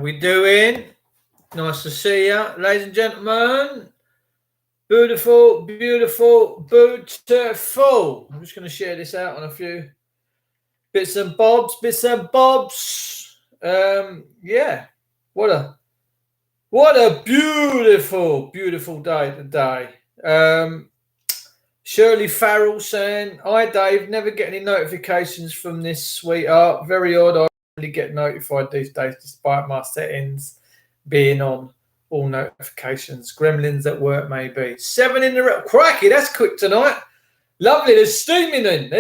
we doing? Nice to see you, ladies and gentlemen. Beautiful, beautiful, beautiful. I'm just going to share this out on a few bits and bobs. Yeah, what a beautiful, beautiful day today. Shirley Farrell saying, "Hi Dave, never get any notifications from this sweetheart. Very odd. I only get notified these days despite my settings being on all notifications. Gremlins at work maybe. 7 in the row. Crikey, that's quick tonight. Lovely. There's steaming in.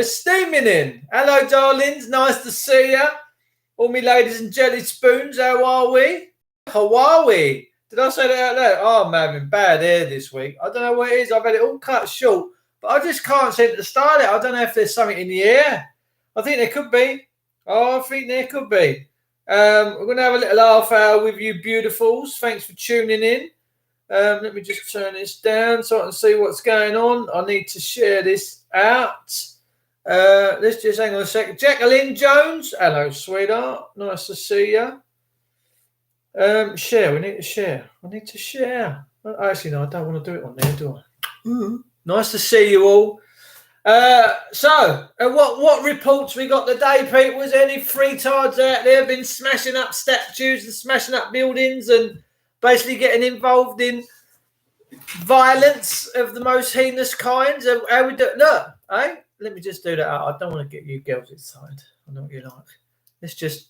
Hello, darlings. Nice to see you. All me ladies and jelly spoons. How are we? Hawaii. Did I say that out loud? Oh, I'm having bad hair this week. I don't know what it is. I've had it all cut short, but I just can't seem to style it. I don't know if there's something in the air. I think there could be. We're going to have a little half hour with you beautifuls. Thanks for tuning in. Let me just turn this down so I can see what's going on. I need to share this out. Let's just hang on a second. Jacqueline Jones. Hello, sweetheart. Nice to see you. Share. We need to share. Actually, no, I don't want to do it on there, do I? Nice to see you all. What reports we got today, Pete? Was there any freetards out there been smashing up statues and smashing up buildings and basically getting involved in violence of the most heinous kinds? How we do? Look, let me just do that. I don't want to get you girls excited. I know what you like. Let's just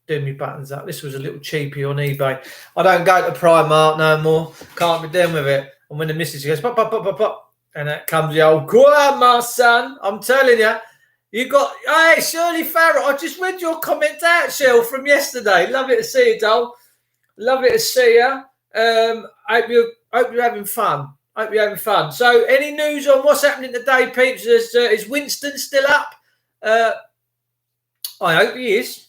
do me buttons up. This was a little cheapie on eBay. I don't go to Primark no more. Can't be done with it. And when the missus goes pop, pop, pop, pop, pop. And that comes the old, go on, my son. I'm telling you, hey, Shirley Farrell. I just read your comment out, Shell, from yesterday. Lovely to see you, doll. Lovely to see you. Hope you're having fun. So, any news on what's happening today, peeps? Is Winston still up? I hope he is.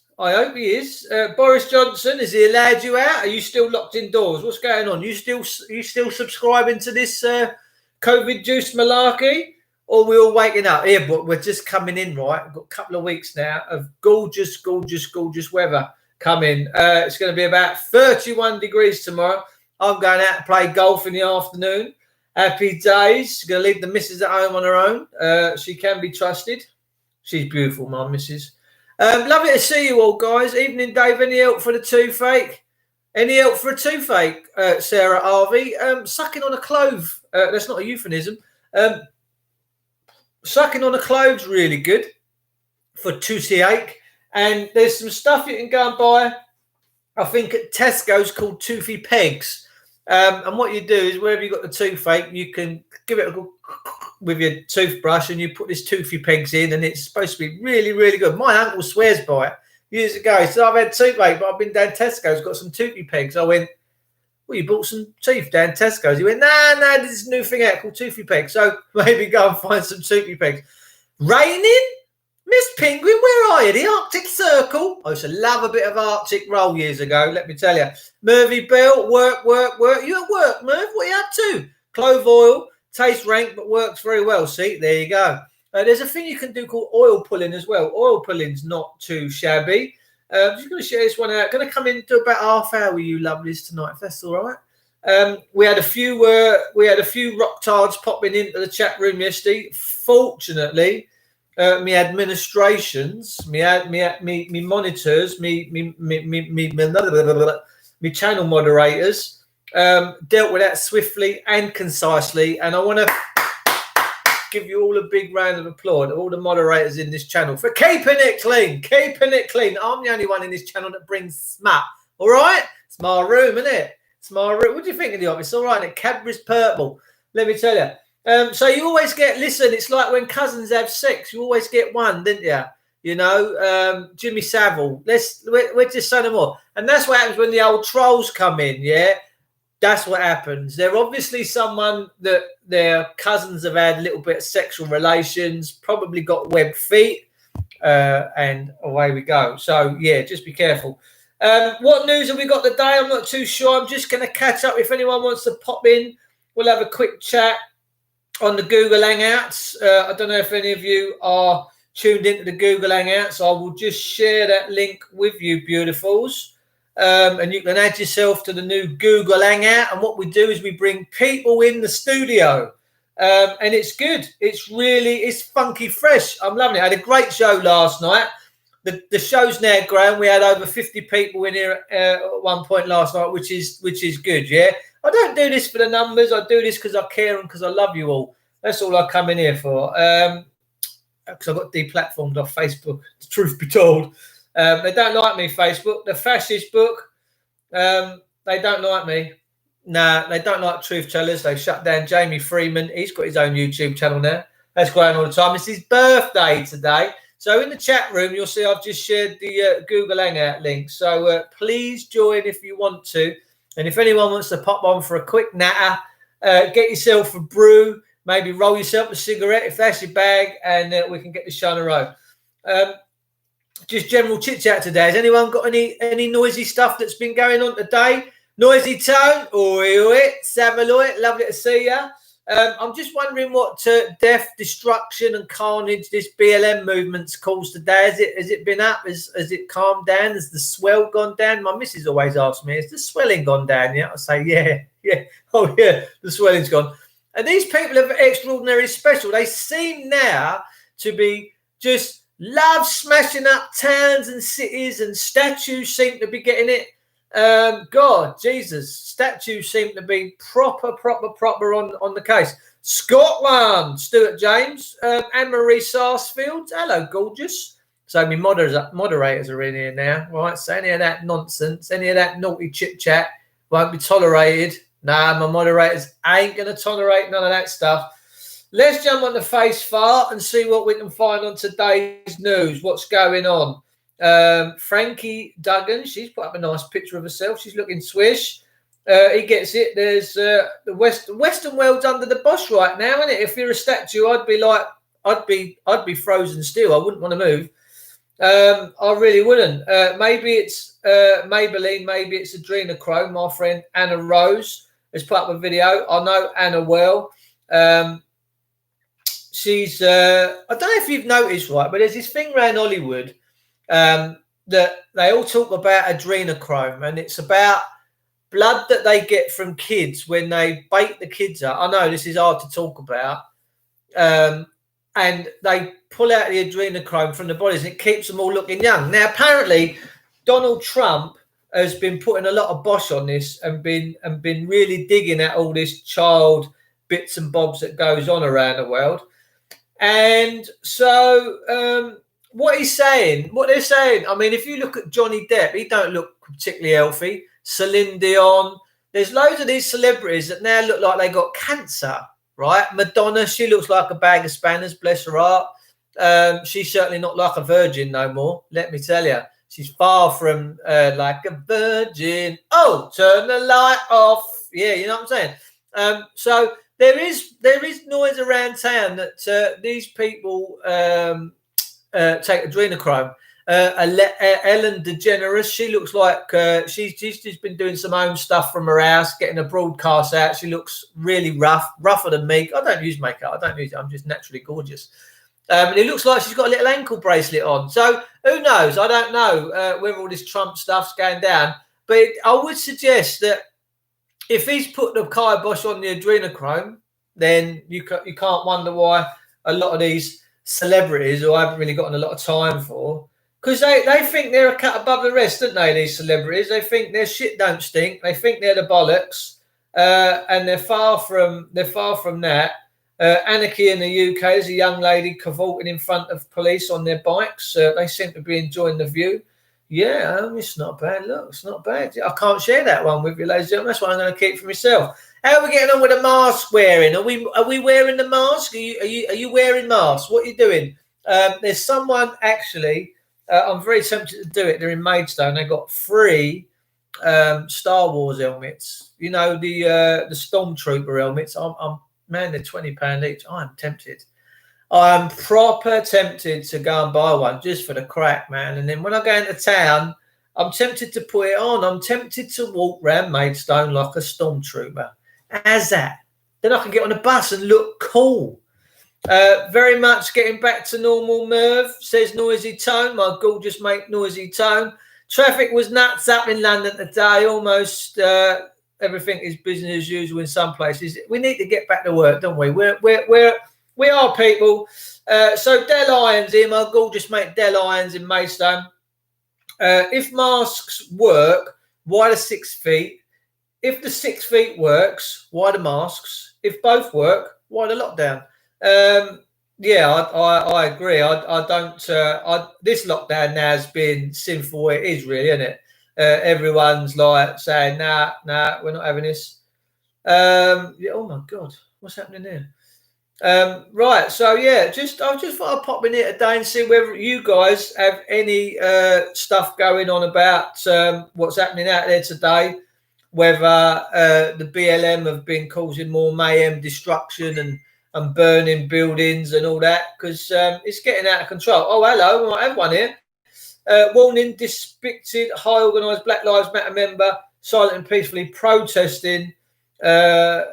Boris Johnson, has he allowed you out? Are you still locked indoors? What's going on? You still subscribing to this COVID juice malarkey, or we're all waking up here? But we're just coming in, right? We've got a couple of weeks now of gorgeous weather coming. It's going to be about 31 degrees tomorrow. I'm going out to play golf in the afternoon. Happy days. Going to leave the missus at home on her own. She can be trusted. She's beautiful, my missus. Lovely to see you all, guys. Evening, Dave. Any help for the toothache? Sarah Harvey? Sucking on a clove. That's not a euphemism. Sucking on a clove's really good for toothache. And there's some stuff you can go and buy, I think, at Tesco's called Toothy Pegs. And what you do is wherever you've got the toothache, you can give it a go with your toothbrush and you put this Toothy Pegs in, and it's supposed to be really, really good. My uncle swears by it. Years ago, he said, I've had toothache, but I've been down Tesco's, got some Toothy Pegs. I went, well, you bought some teeth down Tesco's. He went, no, there's this new thing out called Toothy Pegs. So maybe go and find some Toothy Pegs. Raining? Miss Penguin, where are you? The Arctic Circle? I used to love a bit of Arctic roll years ago, let me tell you. Murphy Bell, work. You at work, Merv? What are you up to? Clove oil, tastes rank, but works very well. See, there you go. There's a thing you can do called oil pulling as well. Oil pulling's not too shabby. I'm just going to share this one out. Going to come into about half hour with you lovelies tonight, if that's all right. We had a few rocktards popping into the chat room yesterday. Fortunately, me administrations, me monitors, me channel moderators dealt with that swiftly and concisely, and I want to give you all a big round of applause, all the moderators in this channel, for keeping it clean. I'm the only one in this channel that brings smut. All right, it's my room, isn't it? It's my room. What do you think of the office? All right, and Cadbury's purple. Let me tell you. So you always get. Listen, it's like when cousins have sex. You always get one, didn't you? You know, Jimmy Savile. We're just saying more, and that's what happens when the old trolls come in. Yeah. That's what happens. They're obviously someone that their cousins have had a little bit of sexual relations, probably got webbed feet, and away we go. So, yeah, just be careful. What news have we got today? I'm not too sure. I'm just going to catch up. If anyone wants to pop in, we'll have a quick chat on the Google Hangouts. I don't know if any of you are tuned into the Google Hangouts. I will just share that link with you, beautifuls. and you can add yourself to the new Google Hangout. And what we do is we bring people in the studio, and it's good. It's funky fresh. I'm loving it. I had a great show last night. The show's now grown. We had over 50 people in here at one point last night, which is good. Yeah, I don't do this for the numbers. I do this because I care and because I love you all. That's all I come in here for. Because I got deplatformed off Facebook. The truth be told, they don't like me. Facebook, the fascist book. They don't like me. Nah, they don't like truth tellers. They've shut down Jamie Freeman. He's got his own YouTube channel now. That's going all the time. It's his birthday today. So in the chat room, you'll see I've just shared the Google Hangout link. So please join if you want to. And if anyone wants to pop on for a quick natter, get yourself a brew, maybe roll yourself a cigarette if that's your bag, and we can get the show on the road. Just general chit-chat today. Has anyone got any noisy stuff that's been going on today? Noisy Tone? Oi, Savaloy, lovely to see you. I'm just wondering what death, destruction and carnage this BLM movement's caused today. Has it been up? Has it calmed down? Has the swell gone down? My missus always asks me, has the swelling gone down yet? I say, yeah. Oh, yeah, the swelling's gone. And these people are extraordinarily special. They seem now to be just love smashing up towns and cities, and statues seem to be getting it. God, Jesus, statues seem to be proper on the case. Scotland, Stuart James, Anne-Marie Sarsfield, hello, gorgeous. So my moderators are in here now, right? So any of that nonsense, any of that naughty chit-chat won't be tolerated. Nah, my moderators ain't going to tolerate none of that stuff. Let's jump on the face fart and see what we can find on today's news. What's going on? Frankie Duggan, she's put up a nice picture of herself. She's looking swish. He gets it. There's the Western world's under the bus right now, isn't it? If you're a statue, I'd be frozen still. I wouldn't want to move. I really wouldn't. Maybe it's Maybelline. Maybe it's adrenochrome. My friend Anna Rose has put up a video. I know Anna well. She's I don't know if you've noticed, right, but there's this thing around Hollywood that they all talk about adrenochrome, and it's about blood that they get from kids when they bake the kids up. I know this is hard to talk about, and they pull out the adrenochrome from the bodies, and it keeps them all looking young. Now, apparently, Donald Trump has been putting a lot of bosh on this and been really digging at all this child bits and bobs that goes on around the world. And so what they're saying, I mean, if you look at Johnny Depp, he don't look particularly healthy. Celine Dion, there's loads of these celebrities that now look like they got cancer, right? Madonna, she looks like a bag of spanners, bless her heart. She's certainly not like a virgin no more, let me tell you. She's far from like a virgin. Oh, turn the light off. Yeah, you know what I'm saying? So there is noise around town that these people take adrenochrome. Ellen DeGeneres, she looks like she's just been doing some home stuff from her house, getting a broadcast out. She looks really rougher than me. I don't use makeup. I don't use it. I'm just naturally gorgeous. And it looks like she's got a little ankle bracelet on. So who knows? I don't know whether all this Trump stuff's going down. But I would suggest that if he's put the kibosh on the adrenochrome, then you can't wonder why a lot of these celebrities who I haven't really gotten a lot of time for, because they think they're a cut above the rest, don't they, these celebrities? They think their shit don't stink. They think they're the bollocks, and they're far from that. Anarchy in the UK, there's a young lady cavorting in front of police on their bikes. They seem to be enjoying the view. Yeah, it's not bad. Look, it's not bad. I can't share that one with you, ladies and gentlemen. That's what I'm going to keep for myself. How are we getting on with the mask wearing? Are we wearing the mask? Are you wearing masks? What are you doing? There's someone actually. I'm very tempted to do it. They're in Maidstone. They got free Star Wars helmets. You know, the Stormtrooper helmets. Man, they're £20 each. I'm tempted. I'm proper tempted to go and buy one just for the crack, man. And then when I go into town, I'm tempted to put it on. I'm tempted to walk around Maidstone like a Stormtrooper. How's that? Then I can get on a bus and look cool. Very much getting back to normal, Merv, says Noisy Tone, my gorgeous mate Noisy Tone. Traffic was nuts up in London today. Almost everything is business as usual in some places. We need to get back to work, don't we? We are people. So Del Irons here, my gorgeous mate Del Irons in Maidstone. If masks work, why the 6 feet? If the 6 feet works, why the masks? If both work, why the lockdown? Yeah, I agree. I don't. This lockdown now has been sinful. It is really, isn't it? Everyone's like saying, "Nah, we're not having this." Yeah, oh my God, what's happening there? Right, so yeah, I just thought I'd pop in here today and see whether you guys have any stuff going on about what's happening out there today. Whether the BLM have been causing more mayhem, destruction, and burning buildings and all that, because it's getting out of control. Oh, hello, we might have one here. Warning, depicted high organised Black Lives Matter member silent and peacefully protesting the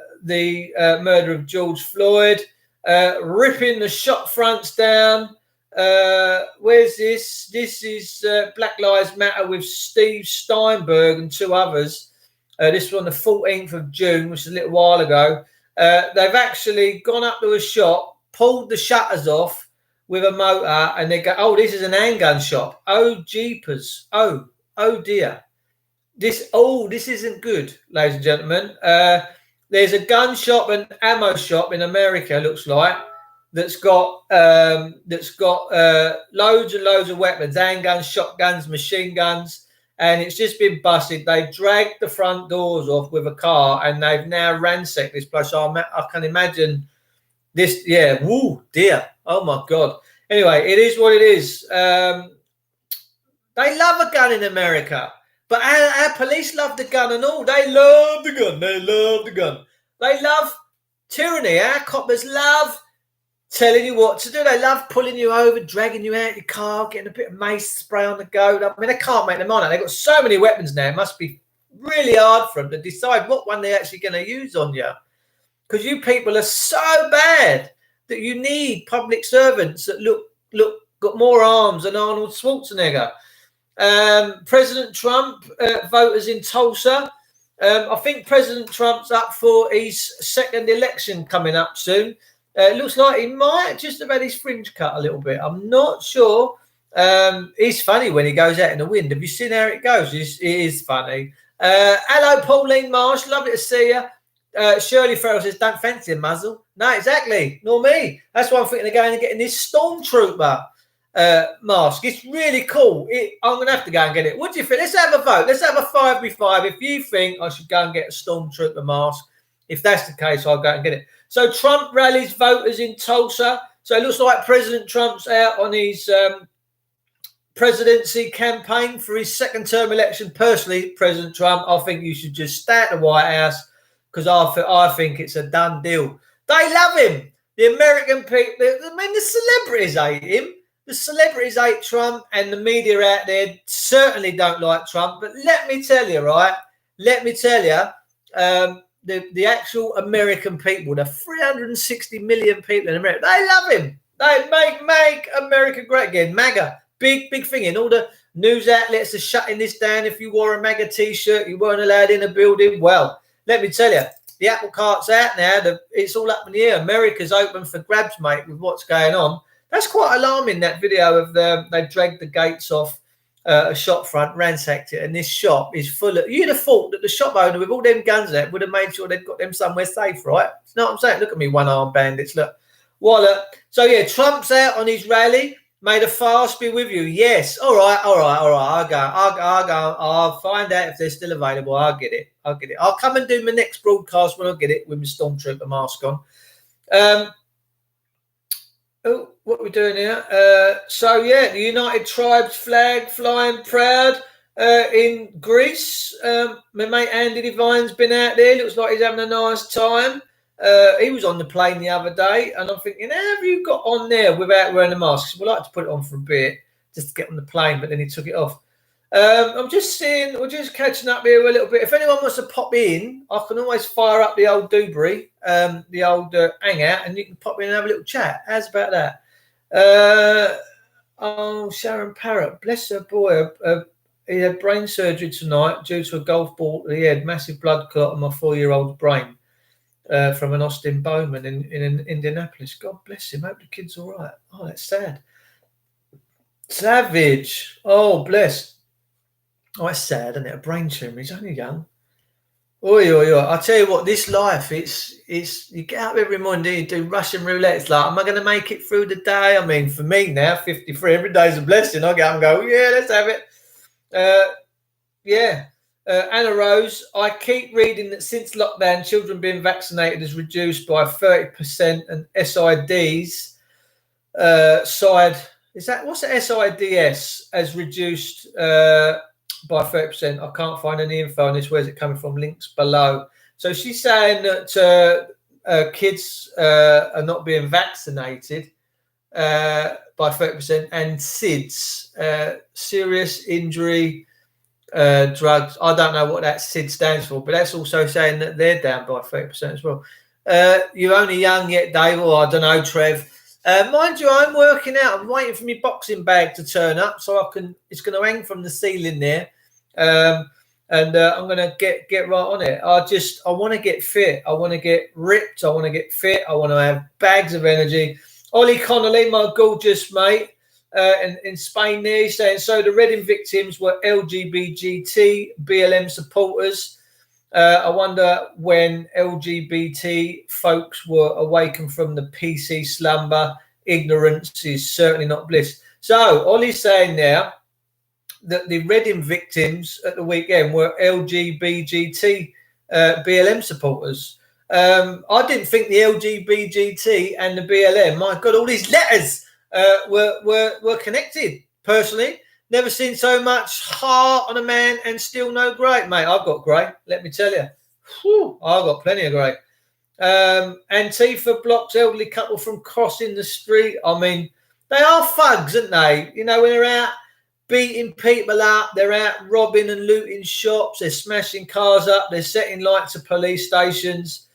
murder of George Floyd, ripping the shop fronts down. Where's this? This is Black Lives Matter with Steve Steinberg and 2 others. This was on the 14th of June, which is a little while ago. They've actually gone up to a shop, pulled the shutters off with a motor, and they go, "Oh, this is an handgun shop. Oh, jeepers. Oh dear. This isn't good, ladies and gentlemen." There's a gun shop and ammo shop in America, looks like, that's got loads and loads of weapons, handguns, shotguns, machine guns. And it's just been busted. They dragged the front doors off with a car, and they've now ransacked this place. So I can imagine this. Yeah, woo, dear. Oh my God. Anyway, it is what it is. They love a gun in America, but our police love the gun and all. They love the gun. They love the gun. They love tyranny. Our coppers love telling you what to do. They love pulling you over, dragging you out your car, getting a bit of mace spray on the go. I mean, they can't make them on it. They've got so many weapons now. It must be really hard for them to decide what one they're actually going to use on you. Because you people are so bad that you need public servants that look got more arms than Arnold Schwarzenegger. President Trump, voters in Tulsa. I think President Trump's up for his 2nd election coming up soon. It looks like he might just have had his fringe cut a little bit. I'm not sure. It's funny when he goes out in the wind. Have you seen how it goes? It is funny. Hello, Pauline Marsh. Lovely to see you. Shirley Farrell says, "Don't fancy a muzzle." No, exactly. Nor me. That's why I'm thinking of going and getting this Stormtrooper mask. It's really cool. I'm going to have to go and get it. What do you think? Let's have a vote. Let's have a 5v5. If you think I should go and get a Stormtrooper mask, if that's the case, I'll go and get it. So Trump rallies voters in Tulsa. So it looks like President Trump's out on his presidency campaign for his 2nd term election. Personally, President Trump, I think you should just stay at the White House, because I think it's a done deal. They love him. The American people, the celebrities hate him. The celebrities hate Trump, and the media out there certainly don't like Trump. But let me tell you, right? Let me tell you, the actual American people, the 360 million people in America, they love him. They make America great again. MAGA, big thing. And all the news outlets are shutting this down. If you wore a MAGA T-shirt, you weren't allowed in a building. Well, let me tell you, the apple cart's out now. It's all up in the air. America's open for grabs, mate, with what's going on. That's quite alarming, that video of they dragged the gates off a shop front, ransacked it, and this shop is full of... You'd have thought that the shop owner with all them guns there would have made sure they'd got them somewhere safe, right? You know what I'm saying? Look at me, one-armed bandits. Look. Wallet. So, yeah, Trump's out on his rally. May the fast be with you. Yes. All right. I'll go. I'll find out if they're still available. I'll get it. I'll come and do my next broadcast when I get it with my Stormtrooper mask on. What are we doing here? So, yeah, the United Tribes flag flying proud in Greece. My mate Andy Devine's been out there. Looks like he's having a nice time. He was on the plane the other day, and I'm thinking, how have you got on there without wearing a mask? We'd like to put it on for a bit just to get on the plane, but then he took it off. I'm just seeing, we're just catching up here a little bit. If anyone wants to pop in, I can always fire up the old Dewberry, the old hangout, and you can pop in and have a little chat. How's about that? Sharon Parrott, bless her boy. he had brain surgery tonight due to a golf ball to the head, massive blood clot on my 4-year-old's brain from an Austin Bowman in Indianapolis. God bless him. Hope the kid's all right. Oh, that's sad. Savage. Oh, bless. Oh, it's sad, isn't it? A brain tumour. He's only young. Oi, oi, oi. I tell you what, this life, it's you get up every morning, you do Russian roulette. It's like, am I going to make it through the day? I mean, for me now, 53, every day's a blessing. I get up and go, yeah, let's have it. Anna Rose, I keep reading that since lockdown, children being vaccinated has reduced by 30%, and SIDs what's the SIDS has reduced by 30%. I can't find any info on this. Where's it coming from? Links below. So she's saying that kids are not being vaccinated by 30%, and SIDS, serious injury drugs. I don't know what that SID stands for, but that's also saying that they're down by 30% as well. You're only young yet, Dave, or I don't know, Trev. Mind you, I'm working out. I'm waiting for my boxing bag to turn up so it's going to hang from the ceiling there. And I'm going to get right on it. I want to get fit. I want to get ripped. I want to get fit. I want to have bags of energy. Ollie Connolly, my gorgeous mate, in Spain there, he's saying, so the Reading victims were LGBT BLM supporters. I wonder when LGBT folks were awakened from the PC slumber. Ignorance is certainly not bliss. So Ollie's saying now that the Reading victims at the weekend were LGBT BLM supporters. I didn't think the LGBT and the BLM, my God, all these letters were connected. Personally, never seen so much heart on a man and still no grey. Mate, I've got grey, let me tell you. Whew, I've got plenty of grey. Antifa blocks elderly couple from crossing the street. I mean, they are thugs, aren't they? You know, when they're out beating people up, they're out robbing and looting shops, they're smashing cars up, they're setting light to police stations.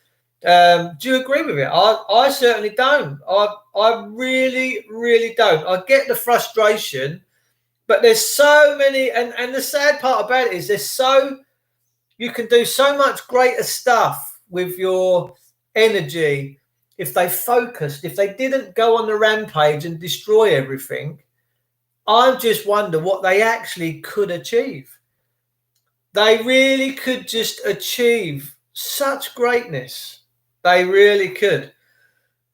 Do you agree with it? I certainly don't. I really, really don't. I get the frustration, but there's so many, and the sad part about it is you can do so much greater stuff with your energy if they focused, if they didn't go on the rampage and destroy everything. I just wonder what they actually could achieve. They really could just achieve such greatness. They really could.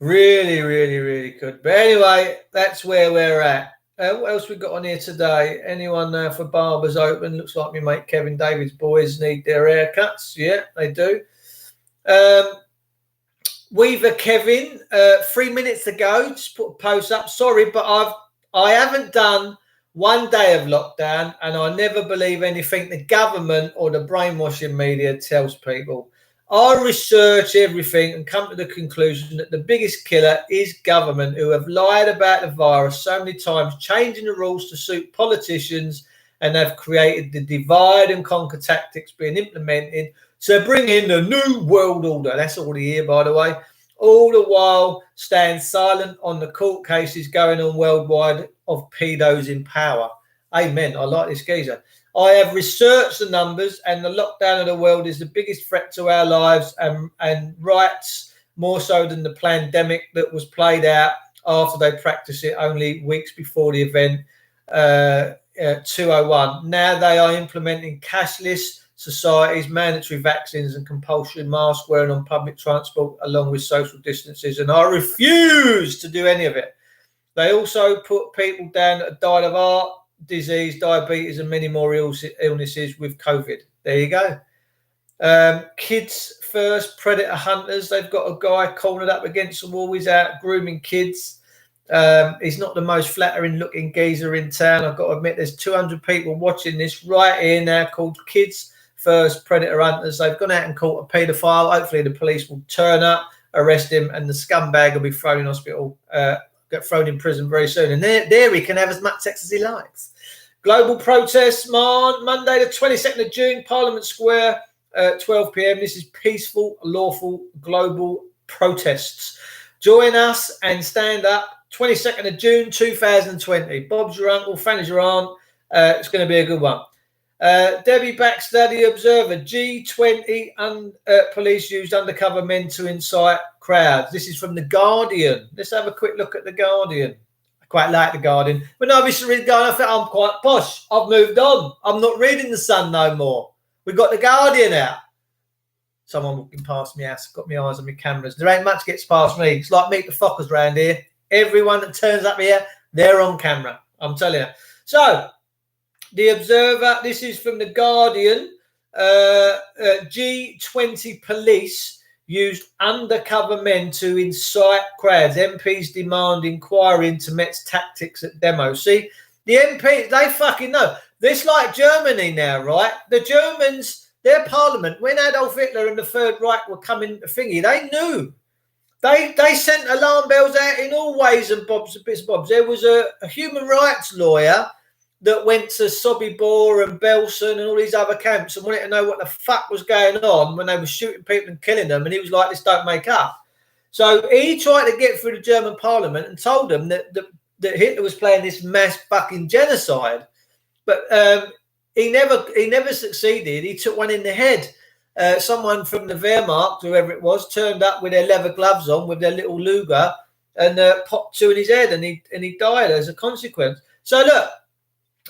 Really, really, really could. But anyway, that's where we're at. What else we got on here today? Anyone for Barbers Open? Looks like me mate Kevin David's boys need their haircuts. Yeah, they do. Weaver Kevin, 3 minutes ago, just put a post up. Sorry, but I haven't done 1 day of lockdown, and I never believe anything the government or the brainwashing media tells people. I research everything and come to the conclusion that the biggest killer is government, who have lied about the virus so many times, changing the rules to suit politicians, and have created the divide and conquer tactics being implemented to bring in the new world order. That's already here, by the way. All the while stand silent on the court cases going on worldwide of pedos in power. Amen. I like this geezer. I have researched the numbers, and the lockdown of the world is the biggest threat to our lives and rights, more so than the pandemic that was played out after they practiced it only weeks before the event, 201. Now they are implementing cashless societies, mandatory vaccines, and compulsory mask wearing on public transport, along with social distances, and I refuse to do any of it. They also put people down that have died of heart disease, diabetes, and many more illnesses with COVID. There you go. Kids first, predator hunters. They've got a guy cornered up against the wall. He's out grooming kids. He's not the most flattering looking geezer in town. I've got to admit, there's 200 people watching this right here now called Kids First Predator Hunters. They've gone out and caught a paedophile. Hopefully the police will turn up, arrest him, and the scumbag will be thrown in hospital, get thrown in prison very soon. And there he can have as much sex as he likes. Global protests, Monday the 22nd of June, Parliament Square, 12 p.m. This is peaceful, lawful, global protests. Join us and stand up. 22nd of June, 2020. Bob's your uncle, Fanny's your aunt. It's going to be a good one. Debbie Baxter, The Observer, G20 police used undercover men to incite crowds. This is from The Guardian. Let's have a quick look at The Guardian. I quite like The Guardian. When I used to read The Guardian, I thought I'm quite posh. I've moved on. I'm not reading The Sun no more. We've got The Guardian out. Someone walking past me house, got my eyes on my cameras. There ain't much gets past me. It's like Meet the Fockers around here. Everyone that turns up here, they're on camera. I'm telling you. So, The Observer, this is from The Guardian. G20 police used undercover men to incite crowds. MPs demand inquiry into Met's tactics at demo. See, the MPs, they fucking know. This like Germany now, right? The Germans, their parliament, when Adolf Hitler and the Third Reich were coming thingy, they knew. They sent alarm bells out in all ways and bobs and bits and bobs. There was a human rights lawyer that went to Sobibor and Belsen and all these other camps and wanted to know what the fuck was going on when they were shooting people and killing them. And he was like, this don't make up. So he tried to get through the German parliament and told them that Hitler was playing this mass fucking genocide. But he never succeeded. He took one in the head. Someone from the Wehrmacht, whoever it was, turned up with their leather gloves on with their little Luger and popped two in his head and he died as a consequence. So look,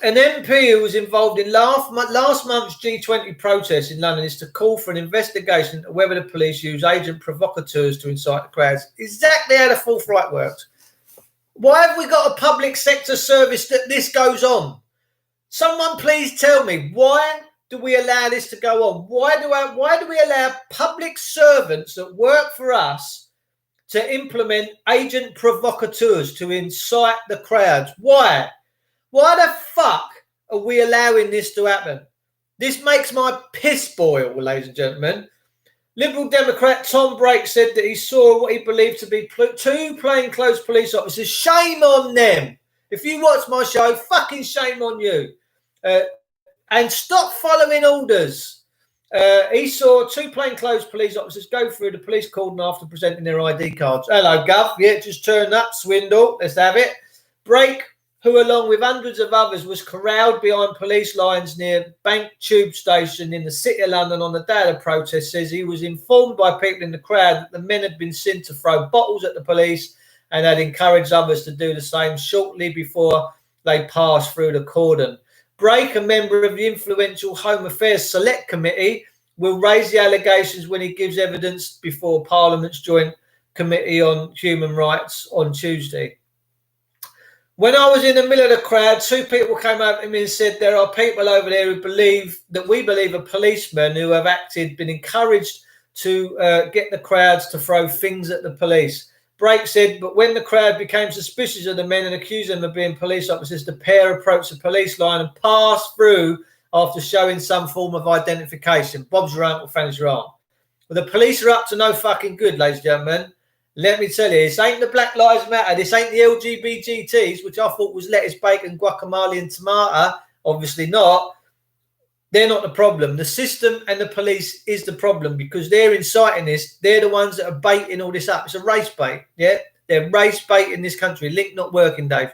an MP who was involved in last month's G20 protest in London is to call for an investigation into whether the police use agent provocateurs to incite the crowds. Exactly how the Fourth Reich works. Why have we got a public sector service that this goes on? Someone please tell me, why do we allow this to go on? Why do we allow public servants that work for us to implement agent provocateurs to incite the crowds? Why? Why the fuck are we allowing this to happen? This makes my piss boil, ladies and gentlemen. Liberal Democrat Tom Brake said that he saw what he believed to be two plainclothes police officers. Shame on them. If you watch my show, fucking shame on you. And stop following orders. He saw two plainclothes police officers go through the police cordon after presenting their ID cards. Hello, Gov. Yeah, just turned up. Swindle. Let's have it. Brake, who along with hundreds of others was corralled behind police lines near Bank Tube Station in the City of London on the day of the protest, says he was informed by people in the crowd that the men had been seen to throw bottles at the police and had encouraged others to do the same shortly before they passed through the cordon. Brake, a member of the influential Home Affairs Select Committee, will raise the allegations when he gives evidence before Parliament's Joint Committee on Human Rights on Tuesday. When I was in the middle of the crowd, two people came up to me and said, there are people over there who believe that we believe are policemen who have been encouraged to get the crowds to throw things at the police. Brake said, but when the crowd became suspicious of the men and accused them of being police officers, the pair approached the police line and passed through after showing some form of identification. Bob's your uncle, Fanny's your aunt. Well, the police are up to no fucking good, ladies and gentlemen. Let me tell you, this ain't the Black Lives Matter. This ain't the LGBTs, which I thought was lettuce, bacon, guacamole and tomato. Obviously not. They're not the problem. The system and the police is the problem because they're inciting this. They're the ones that are baiting all this up. It's a race bait, yeah? They're race bait in this country. Link not working, Dave.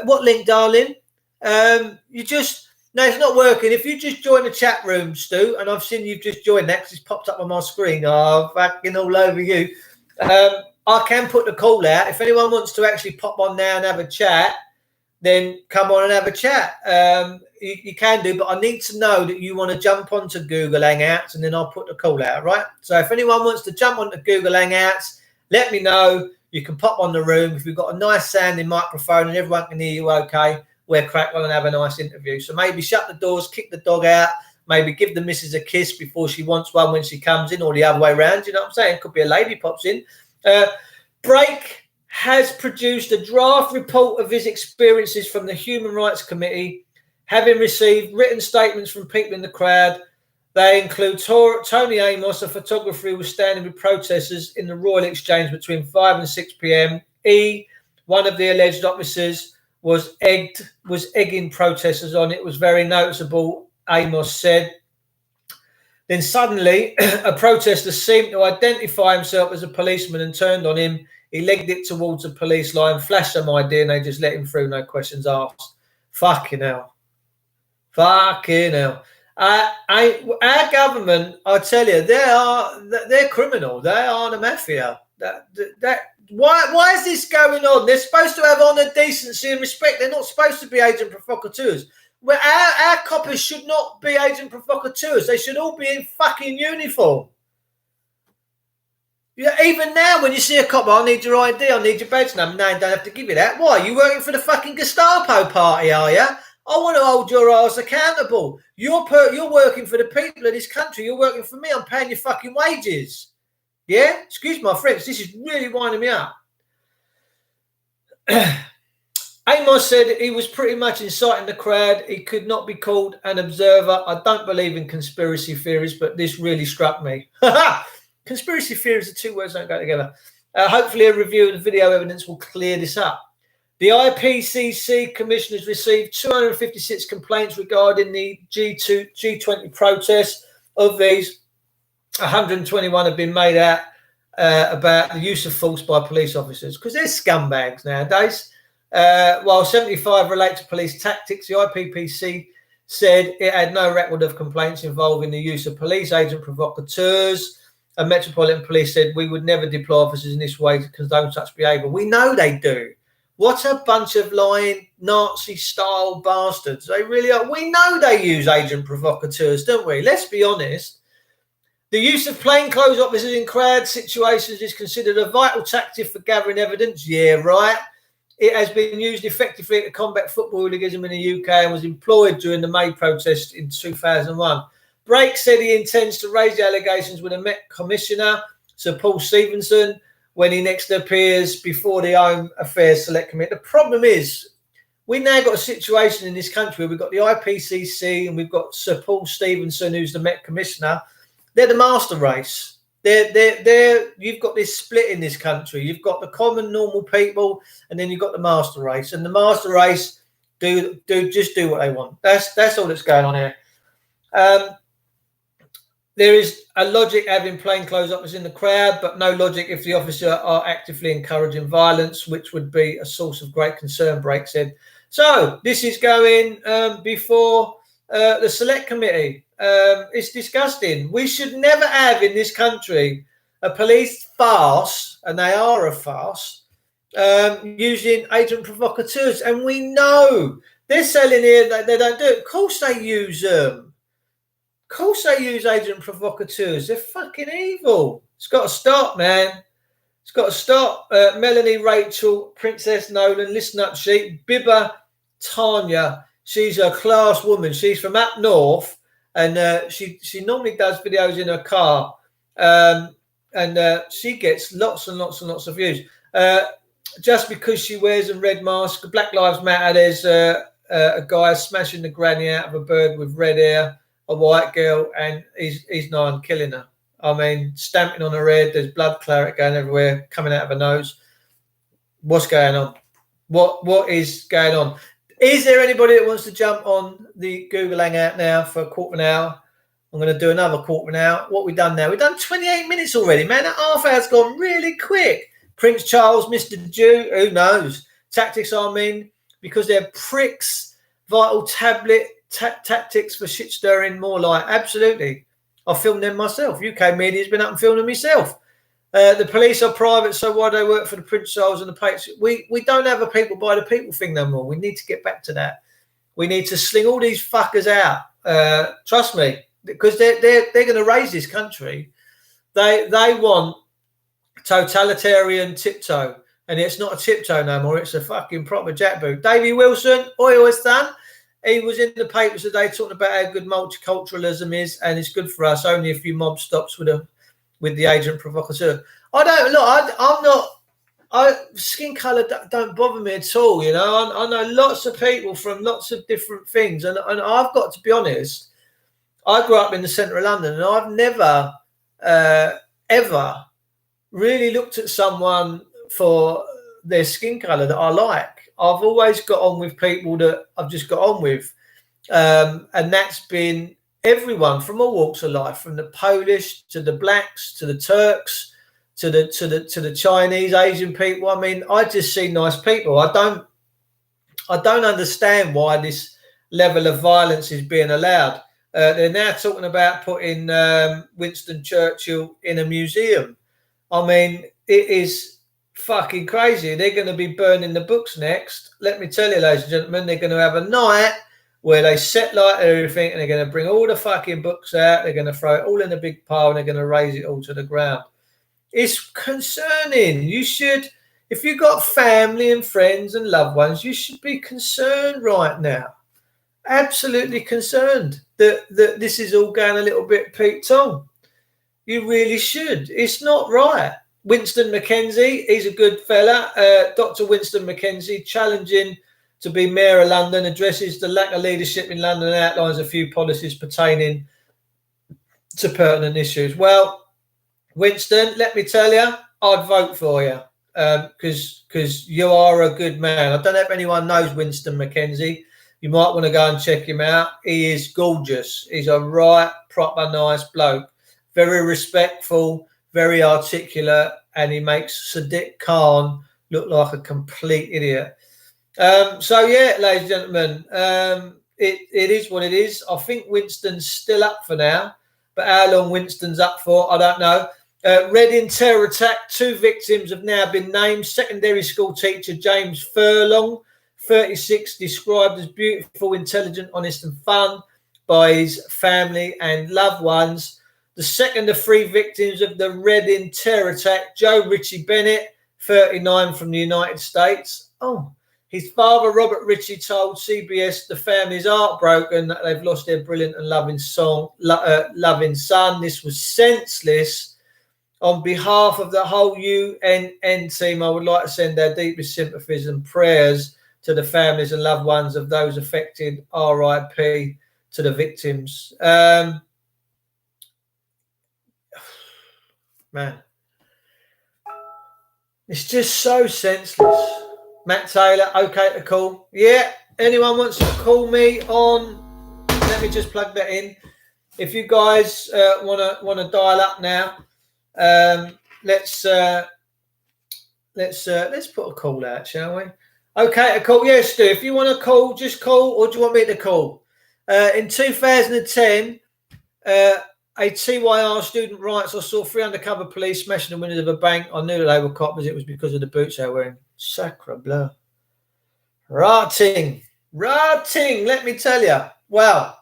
What link, darling? No, it's not working. If you just join the chat room, Stu, and I've seen you've just joined that because it's popped up on my screen. Oh, fucking all over you. I can put the call out. If anyone wants to actually pop on now and have a chat, then come on and have a chat. You can do, but I need to know that you want to jump onto Google Hangouts and then I'll put the call out, right? So if anyone wants to jump onto Google Hangouts, let me know. You can pop on the room. If you've got a nice sounding microphone and everyone can hear you okay, we'll crack on and have a nice interview. So maybe shut the doors, kick the dog out, maybe give the missus a kiss before she wants one when she comes in or the other way around. You know what I'm saying? Could be a lady pops in. Brake has produced a draft report of his experiences from the Human Rights Committee, having received written statements from people in the crowd. They include Tony Amos, a photographer who was standing with protesters in the Royal Exchange between 5 and 6 p.m. One of the alleged officers, was egging protesters on. It was very noticeable, Amos said. Then suddenly, a protester seemed to identify himself as a policeman and turned on him. He legged it towards the police line, flashed some ID, and they just let him through, no questions asked. Fucking hell. Fucking hell. Our government, I tell you, they're criminal. They are the mafia. Why is this going on? They're supposed to have honour, decency, and respect. They're not supposed to be agent provocateurs. Well, our coppers should not be agent provocateurs. They should all be in fucking uniform. Yeah, even now, when you see a cop, I need your ID, I need your badge number. No, you don't have to give you that. Why? You working for the fucking Gestapo party, are you? I want to hold your ass accountable. You're working for the people of this country. You're working for me. I'm paying your fucking wages. Yeah? Excuse my French. This is really winding me up. Amos said he was pretty much inciting the crowd. He could not be called an observer. I don't believe in conspiracy theories, but this really struck me. Conspiracy theories are two words that don't go together. Hopefully a review of the video evidence will clear this up. The IPCC commissioners received 256 complaints regarding the G20 protests. Of these, 121 have been made out about the use of force by police officers, because they're scumbags nowadays. While 75 relate to police tactics, the IPPC said it had no record of complaints involving the use of police agent provocateurs. And Metropolitan Police said, we would never deploy officers in this way to condone such behaviour. We know they do. What a bunch of lying Nazi-style bastards. They really are. We know they use agent provocateurs, don't we? Let's be honest. The use of plainclothes officers in crowd situations is considered a vital tactic for gathering evidence. Yeah, right. It has been used effectively to combat football hooliganism in the UK and was employed during the May protest in 2001. Brake said he intends to raise the allegations with the Met Commissioner, Sir Paul Stevenson, when he next appears before the Home Affairs Select Committee. The problem is, we've now got a situation in this country where we've got the IPCC and we've got Sir Paul Stevenson, who's the Met Commissioner. They're the master race. You've got this split in this country. You've got the common, normal people, and then you've got the master race. And the master race do what they want. That's all that's going on here. There is a logic having plainclothes officers in the crowd, but no logic if the officer are actively encouraging violence, which would be a source of great concern, Brake said. So this is going before the Select Committee. It's disgusting. We should never have in this country a police farce, and they are a farce, using agent provocateurs. And we know they're selling here that they don't do it. Of course they use them. Of course they use agent provocateurs. They're fucking evil. It's got to stop, man. It's got to stop. Melanie, Rachel, Princess Nolan, listen up, sheep. Bibba, Tanya, she's a class woman. She's from up north, and she normally does videos in her car, and she gets lots and lots and lots of views. Just because she wears a red mask. Black Lives Matter, there's a guy smashing the granny out of a bird with red hair, a white girl, and he's nigh on killing her. I mean, stamping on her head, there's blood claret going everywhere, coming out of her nose. What's going on? What is going on? Is there anybody that wants to jump on the Google Hangout now for a quarter of an hour? I'm going to do another quarter of an hour. What have we done now? We've done 28 minutes already, man. That half hour's gone really quick. Prince Charles, Mr. Jew, who knows? Tactics, I mean, because they're pricks. Vital tablet tactics for shit stirring, more like. Absolutely. I filmed them myself. UK media's been up and filmed them myself. The police are private, so why do they work for the Prince Charles and the Patriots? We don't have a people by the people thing no more. We need to get back to that. We need to sling all these fuckers out. Trust me, because they're going to raise this country. They want totalitarian tiptoe, and it's not a tiptoe no more. It's a fucking proper jackboot. Davey Wilson, oi son. He was in the papers today talking about how good multiculturalism is, and it's good for us. Only a few mob stops with the agent provocateur. I'm not. Skin colour don't bother me at all. You know, I know lots of people from lots of different things, and I've got to be honest. I grew up in the centre of London, and I've never ever really looked at someone for their skin colour that I like. I've always got on with people that I've just got on with, and that's been everyone from all walks of life, from the Polish to the blacks to the Turks to the Chinese, Asian people. I mean, I just see nice people. I don't understand why this level of violence is being allowed. They're now talking about putting Winston Churchill in a museum. I mean, it is fucking crazy. They're going to be burning the books next. Let me tell you, ladies and gentlemen, they're going to have a night where they set light to everything, and they're going to bring all the fucking books out. They're going to throw it all in a big pile, and they're going to raise it all to the ground. It's concerning. You should, if you've got family and friends and loved ones, you should be concerned right now. Absolutely concerned that this is all going a little bit peaked on. You really should. It's not right. Winston McKenzie, he's a good fella. Dr. Winston McKenzie, challenging to be Mayor of London, addresses the lack of leadership in London and outlines a few policies pertaining to pertinent issues. Well, Winston, let me tell you, I'd vote for you because you are a good man. I don't know if anyone knows Winston McKenzie. You might want to go and check him out. He is gorgeous. He's a right, proper, nice bloke. Very respectful, very articulate, and he makes Sadiq Khan look like a complete idiot. So, yeah, ladies and gentlemen, it is what it is. I think Winston's still up for now, but how long Winston's up for, I don't know. Reading terror attack. 2 victims have now been named. Secondary school teacher James Furlong, 36, described as beautiful, intelligent, honest and fun by his family and loved ones. The second of 3 victims of the Reading terror attack, Joe Ritchie Bennett, 39, from the United States. Oh, his father, Robert Ritchie, told CBS the family is heartbroken that they've lost their brilliant and loving son. This was senseless. On behalf of the whole UNN team, I would like to send our deepest sympathies and prayers to the families and loved ones of those affected. RIP to the victims. Man, it's just so senseless. Matt Taylor, okay to call. Yeah, anyone wants to call me on, let me just plug that in. If you guys want to dial up now, let's put a call out, shall we? Okay to call. Yes, Stu, if you want to call, just call, or do you want me to call? In 2010, a TYR student writes, I saw 3 undercover police smashing the windows of a bank. I knew that they were coppers. It was because of the boots they were wearing. Sacre bleu. Rotting, let me tell you. Well,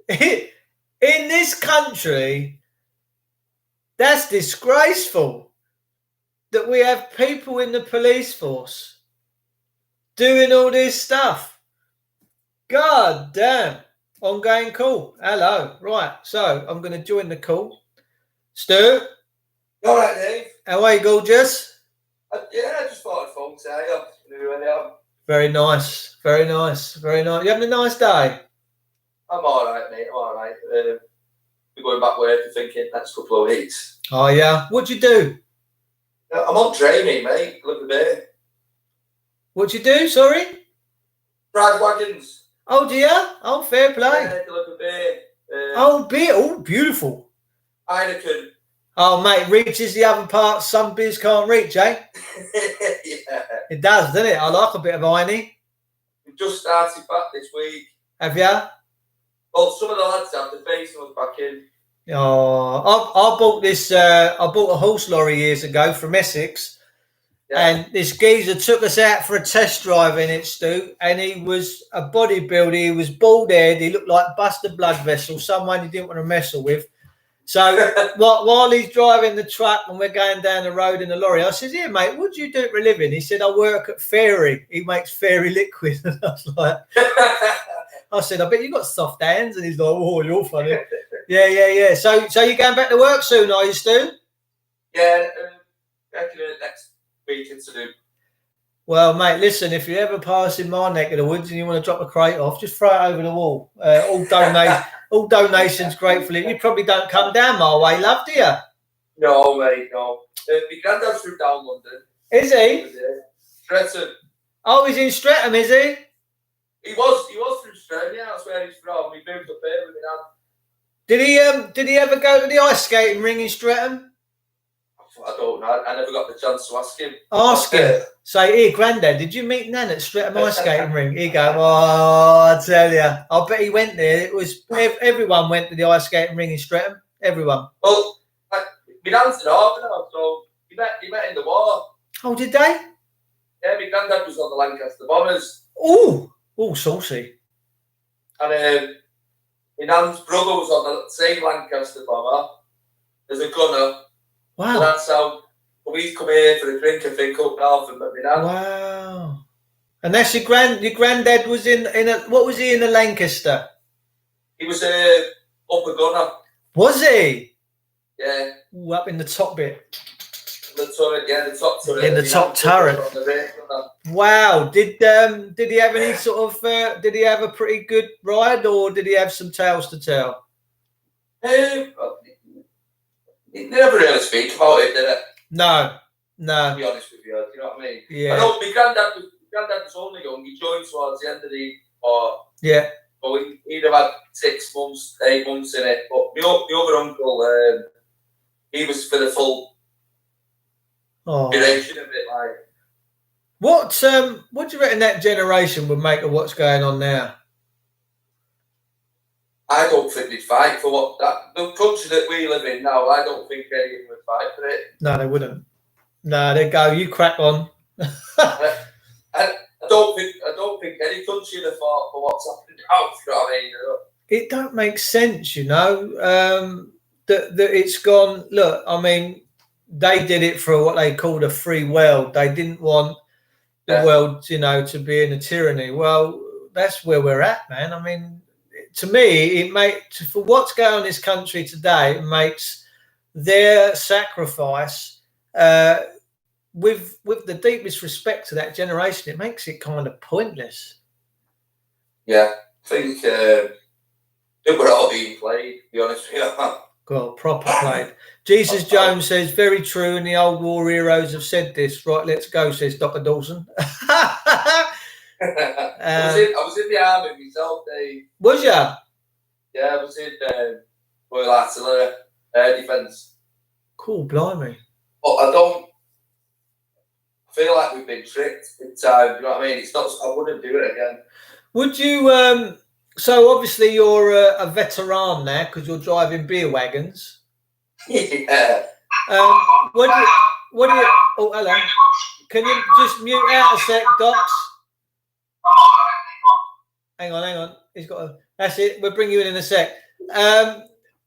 in this country, that's disgraceful that we have people in the police force doing all this stuff. God damn. Ongoing call. Hello. Right. So I'm going to join the call. Stu. All right, Dave. How are you, gorgeous? Yeah, I just thought I'd phone today. Very nice. Very nice. Very nice. You having a nice day? I'm all right, mate. I'm all right. We're going back work, I think, in the next couple of weeks. Oh, yeah. What'd you do? I'm on training, mate. Look at me. What'd you do? Sorry? Drive wagons. Oh, dear. Oh, fair play. Yeah, deliver beer. Oh, beer. Oh, beautiful. Heineken. Oh, mate, reaches the other parts some beers can't reach, eh? Yeah. It does, doesn't it? I like a bit of Heine. We've just started back this week. Have you? Well, some of the lads have. The facing us back in. Oh, I bought this. I bought a horse lorry years ago from Essex. Yeah. And this geezer took us out for a test drive in it, Stu, and he was a bodybuilder. He was bald-headed. He looked like Buster Blood Vessel, someone he didn't want to mess with. So while he's driving the truck and we're going down the road in the lorry, I said, "Here, mate, what do you do for a living?" He said, "I work at Fairy. He makes fairy liquid." And I was like, I said, "I bet you got soft hands." And he's like, "Oh, you're funny." Yeah. So you're going back to work soon, are you, Stu? Yeah, back in the next week to do. Well, mate, listen, if you ever pass in my neck of the woods and you want to drop a crate off, just throw it over the wall. All donations gratefully. You probably don't come down my way, love, do you? No, mate, no. My granddad's from down London. Is he? Streatham. Oh, he's in Streatham, is he? He was from Streatham, yeah, that's where he's from. He moved up there with my dad. Did he ever go to the ice skating ring in Streatham? I I don't know. I never got the chance to ask him. Ask him. Say, here, Grandad, did you meet Nan at Streatham Ice Skating Ring? He go, oh, I tell you. I bet he went there. It was everyone went to the ice skating ring in Streatham. Everyone. Well, my nan's an Harbour now, so he met in the war. Oh, did they? Yeah, my granddad was on the Lancaster Bombers. Oh, saucy. And my nan's brother was on the same Lancaster Bomber as a gunner. Wow. So that's how we'd come here for a drink and think up north and met my nan. Wow. And that's your granddad was in what was he in the Lancaster? He was upper gunner. Was he? Yeah. Ooh, up in the top bit. The turret, yeah, the top turret. In the top turret. Wow. Did he have any sort of did he have a pretty good ride, or did he have some tales to tell? He never really speak about it, did it? No. To be honest with you, you know what I mean? Yeah. I know my granddad was only young. He joined towards the end of the war. Yeah. But he'd have had 6 months, 8 months in it. But my other uncle, he was for the full duration of it. Like, what do you reckon that generation would make of what's going on now? I don't think they'd fight for the country that we live in now. I don't think anyone would fight for it. No, they wouldn't. No, they'd go, you crack on. I don't think any country would have fought for what's happening now. You know what I mean? It don't make sense, you know. That it's gone. Look, I mean, they did it for what they called a free world. They didn't want the world, you know, to be in a tyranny. Well, that's where we're at, man. I mean, to me, for what's going on in this country today, it makes their sacrifice, with the deepest respect to that generation, it makes it kind of pointless. Yeah, I think we're all being played, to be honest with you. God, proper played. Jesus Jones says, very true, and the old war heroes have said this. Right, let's go, says Dr. Dawson. I was in the army myself, Dave. Was ya? Yeah, I was in Royal Artillery Air Defence. Cool, blimey. But I feel like we've been tricked big time. You know what I mean? It's not. I wouldn't do it again. Would you? So obviously you're a veteran now because you're driving beer wagons. Yeah. What do you? Oh, hello. Can you just mute out a sec, Docs? Hang on. He's got a. That's it. We'll bring you in a sec.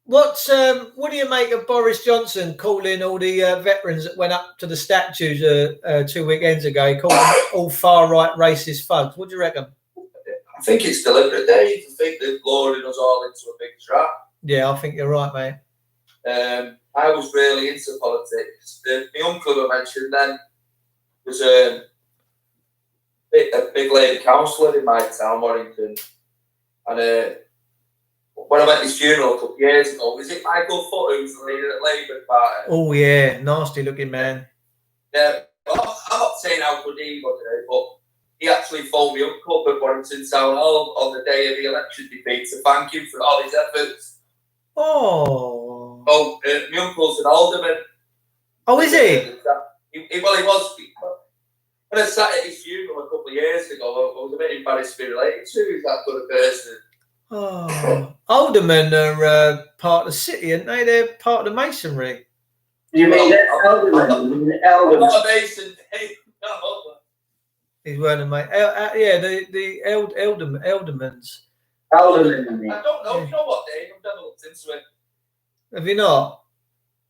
What do you make of Boris Johnson calling all the veterans that went up to the statues 2 weekends ago? He called them all far right racist thugs. What do you reckon? I think it's deliberate, Dave. I think they're luring us all into a big trap. Yeah, I think you're right, mate. I was really into politics. My uncle who I mentioned then was a big lady councillor in my town, Warrington. And when I went to his funeral a couple of years ago, was it Michael Foot who was the leader at Labour Party? Oh, yeah. Nasty looking man. Yeah. Well, I'm not saying how good he was today, but he actually phoned me up at Warrington Town Hall on the day of the election defeat to thank him for all his efforts. Oh. Oh, my uncle's an alderman. Oh, is he? He was. When I sat at his funeral a couple of years ago, I was a bit embarrassed to be related to. He's that good a person. Oh. Aldermen are part of the city, aren't they? They're part of the masonry. You mean aldermen? I'm not a mason. No. He's wearing a mate. Yeah, the eldermans. Aldermen. I don't know. You know what, Dave? I've never looked into it. Have you not?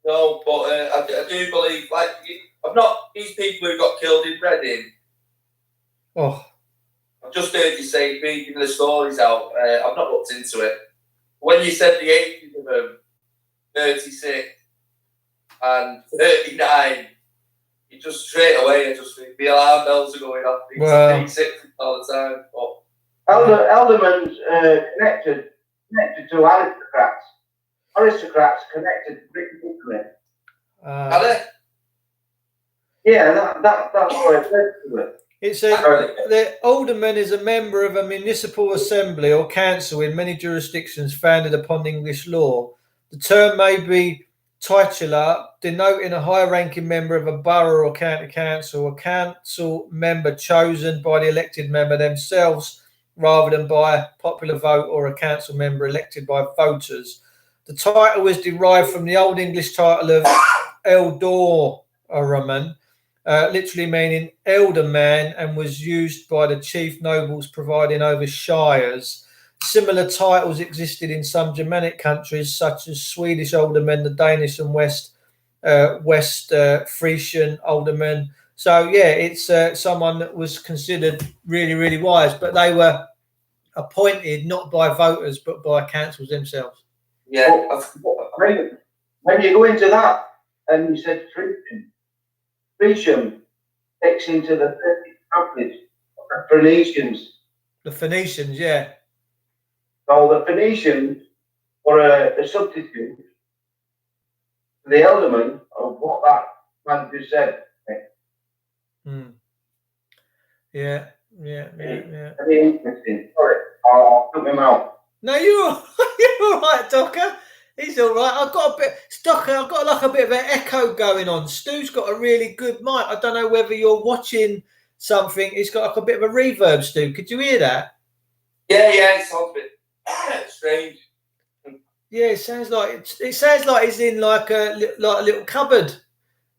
No, but I do believe, like, I've not, these people who got killed in Reading. Oh. I've just heard you say, reading the stories out. I've not looked into it. When you said the ages of them, 36 and 39, you just straight away, the alarm bells are going off. Well, 36 all the time. But Aldermen's connected to aristocrats. Aristocrats connected to Britain Italy. are they? Yeah, that's what it says to it. It says the alderman is a member of a municipal assembly or council in many jurisdictions founded upon English law. The term may be titular, denoting a high-ranking member of a borough or county council, a council member chosen by the elected member themselves rather than by popular vote, or a council member elected by voters. The title was derived from the Old English title of Ealdorman, literally meaning elder man, and was used by the chief nobles presiding over shires. Similar titles existed in some Germanic countries, such as Swedish aldermen, the Danish and West Frisian aldermen. So yeah, it's someone that was considered really, really wise, but they were appointed not by voters but by councils themselves. Yeah. When you go into that, and you said Frisian takes into the countries, the Phoenicians. The Phoenicians, yeah. So the Phoenicians were a substitute for the alderman of what that man just said. Mm. Yeah. Very interesting. Sorry, I'll put him out. No, you're all right, Docker. He's all right. I've got like a bit of an echo going on. Stu's got a really good mic. I don't know whether you're watching something. It's got like a bit of a reverb, Stu. Could you hear that? Yeah, it sounds a bit strange. Yeah, it sounds like he's in like a little cupboard.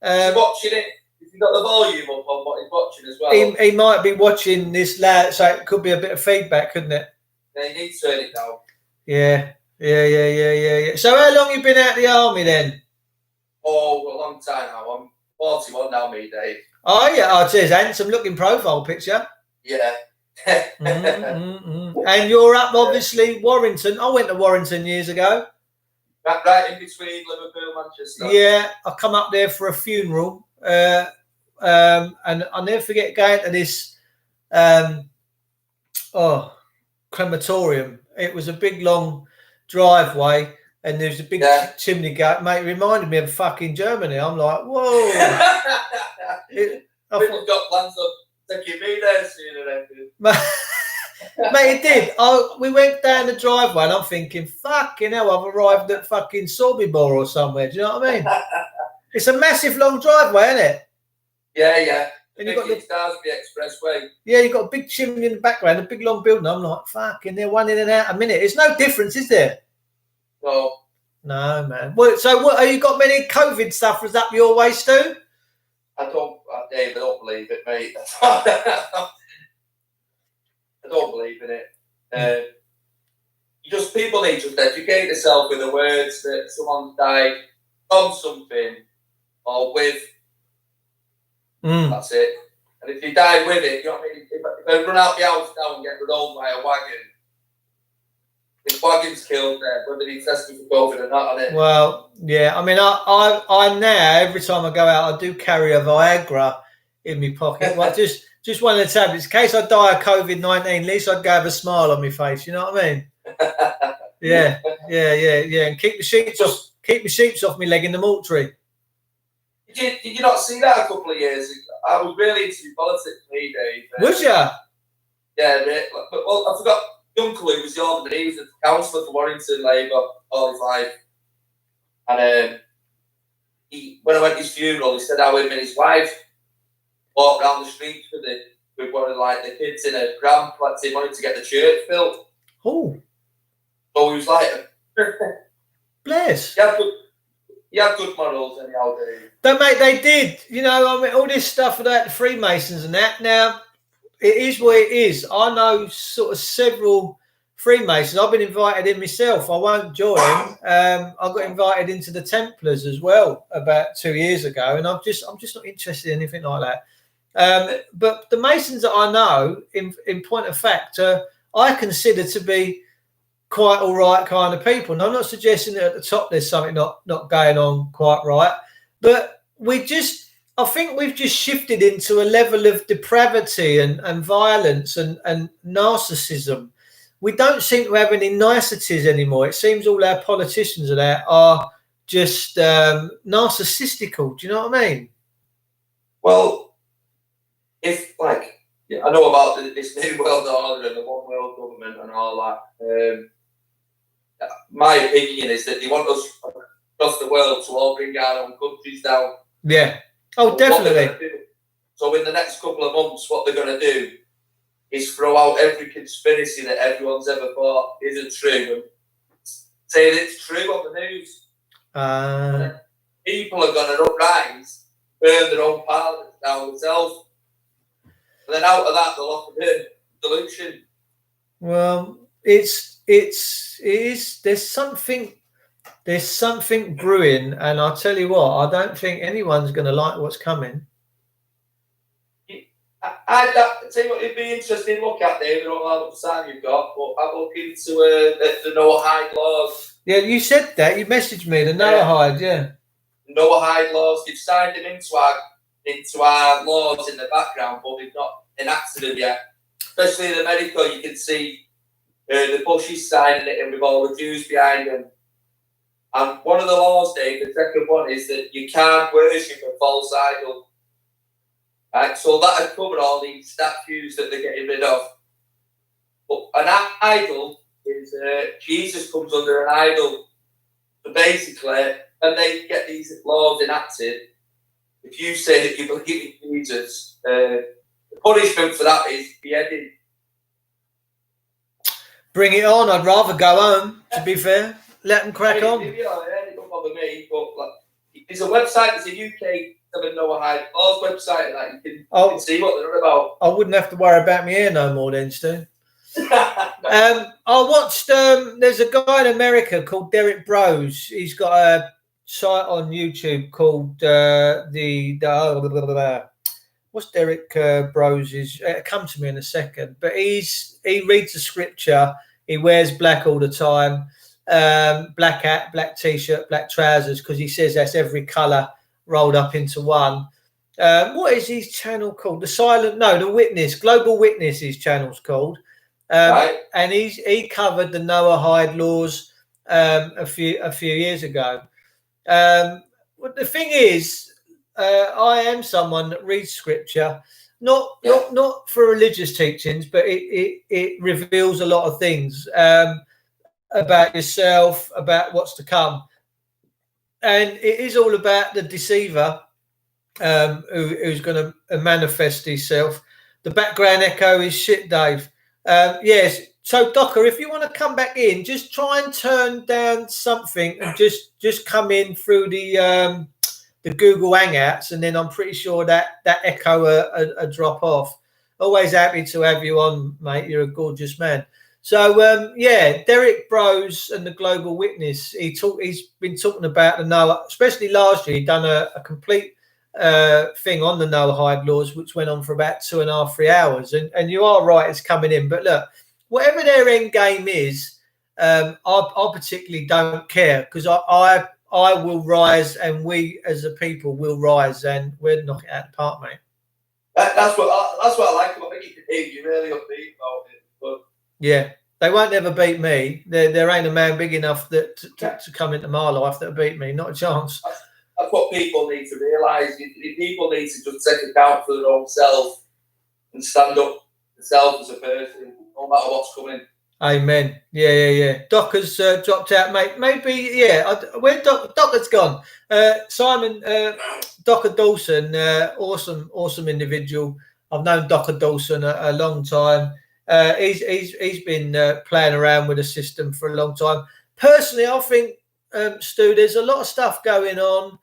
He's watching it. Has he got the volume up on what he's watching as well? He might be watching this loud, so it could be a bit of feedback, couldn't it? Yeah, you need to turn it down. Yeah. So how long you been out of the army then? Oh, a long time now. I'm 41 now, me, Dave. Oh yeah, oh, there's handsome looking profile picture. Yeah. And you're up, obviously, Warrington. I went to Warrington years ago. Right in between Liverpool and Manchester. Yeah, I come up there for a funeral, and I'll never forget going to this crematorium. It was a big long driveway, and there's a big chimney gate. Mate, it reminded me of fucking Germany. I'm like, whoa. We've got plans on taking me there sooner. Mate, it did. We went down the driveway and I'm thinking, fucking hell, I've arrived at fucking Sobibor or somewhere. Do you know what I mean? It's a massive long driveway, isn't it? Yeah. And you've got the Starsby Expressway. Yeah, you've got a big chimney in the background, a big long building. I'm like, fucking, they're one in and out a minute. There's no difference, is there? No. No, man. Well, so what, have you got many COVID sufferers up your way, Stu? Dave, I don't believe it, mate. I don't believe in it. People need to educate themselves with the words that someone's died from something or with. That's it. And if you die with it, you know what I mean? If I run out the house now and get run over by a wagon, the wagon's killed there, whether he tested for COVID or not on it. Well, yeah. I mean, I now, every time I go out, I do carry a Viagra in my pocket. Well, just one of the tablets. In case I die of COVID-19, at least I'd go have a smile on my face. You know what I mean? Yeah. And keep the sheets off my leg in the mortuary. Did you not see that a couple of years ago? I was really into politics, me, Dave. Was ya? Yeah, well, I forgot. Uncle, who was the alderman, he was the councillor for Warrington Labour all his life. And when I went to his funeral, he said how him and his wife walked around the streets with one of the kids in a pram, collecting money to get the church built. Oh. So he was like, bless. You had good morals anyhow, Dave. Mate, they did. You know, I mean, all this stuff about the Freemasons and that. Now, it is what it is. I know sort of several Freemasons. I've been invited in myself. I won't join. I got invited into the Templars as well about 2 years ago, and I'm just not interested in anything like that. But the Masons that I know, in point of fact, I consider to be quite all right kind of people. And I'm not suggesting that at the top there's something not going on quite right, but I think we've just shifted into a level of depravity and violence and narcissism. We don't seem to have any niceties anymore. It seems all our politicians are just narcissistical. Do you know what I mean? Well, I know about this new world order and the one world government and all that. My opinion is that they want us across the world to all bring our own countries down. Yeah. Oh, So what definitely. they're gonna do- So in the next couple of months, what they're going to do is throw out every conspiracy that everyone's ever thought isn't true and say that it's true on the news. People are going to uprise, burn their own parliament down themselves, and then out of that they'll offer the solution. Well, it is. There's something brewing, and I'll tell you what. I don't think anyone's going to like what's coming. I'd tell you what, it'd be interesting to look at, David, on how much time you've got, but I'm looking into the Noahide laws. Yeah, you said that. You messaged me the Noahide. Yeah. Noahide laws. They've signed them into our laws in the background, but they've not enacted them yet. Especially in America, you can see the Bushes signing it in with all the Jews behind them. And one of the laws, Dave, the second one, is that you can't worship a false idol. Right, so that would cover all these statues that they're getting rid of. But an idol is Jesus comes under an idol. So basically, when they get these laws enacted, if you say that you believe in Jesus, the punishment for that is beheading. Bring it on. I'd rather go home, to be fair. Let them crack on. It don't bother me, but there's a website, there's a UK Noahide laws website, and that you can see what they're about. I wouldn't have to worry about me here no more then, Stu. I watched, there's a guy in America called Derek Bros. He's got a site on YouTube called what's Derek Bros? Come to me in a second. But he reads the scripture. He wears black all the time. Black hat, black t-shirt, black trousers, because he says that's every colour rolled up into one. What is his channel called? The Witness, Global Witness, his channel's called. Right. And he covered the Noahide laws a few years ago. But the thing is, I am someone that reads scripture, not for religious teachings, but it reveals a lot of things about yourself, about what's to come. And it is all about the deceiver who's going to manifest himself. The background echo is shit, Dave. Yes. So, Docker, if you want to come back in, just try and turn down something and just come in through the Google Hangouts, and then I'm pretty sure that echo a drop off. Always happy to have you on, mate. You're a gorgeous man. So, Derek Bros and the Global Witness, he's been talking about the Noah, especially last year. He'd done a complete thing on the Noahide laws, which went on for about 2.5, 3 hours. And you are right, it's coming in. But look, whatever their end game is, I particularly don't care, because I will rise, and we as a people will rise, and we'll knock it out of the park, mate. That's what I like about it. You're really upbeat about it. But yeah, they won't ever beat me. There ain't a man big enough to come into my life that'll beat me. Not a chance. That's what people need to realise. People need to just take account for their own self and stand up for themselves as a person, no matter what's coming. Amen. Yeah. Docker's dropped out, mate. Maybe, where Docker's gone? Simon, Docker Dawson, awesome individual. I've known Docker Dawson a long time. He's been playing around with the system for a long time. Personally, I think, Stu, there's a lot of stuff going on.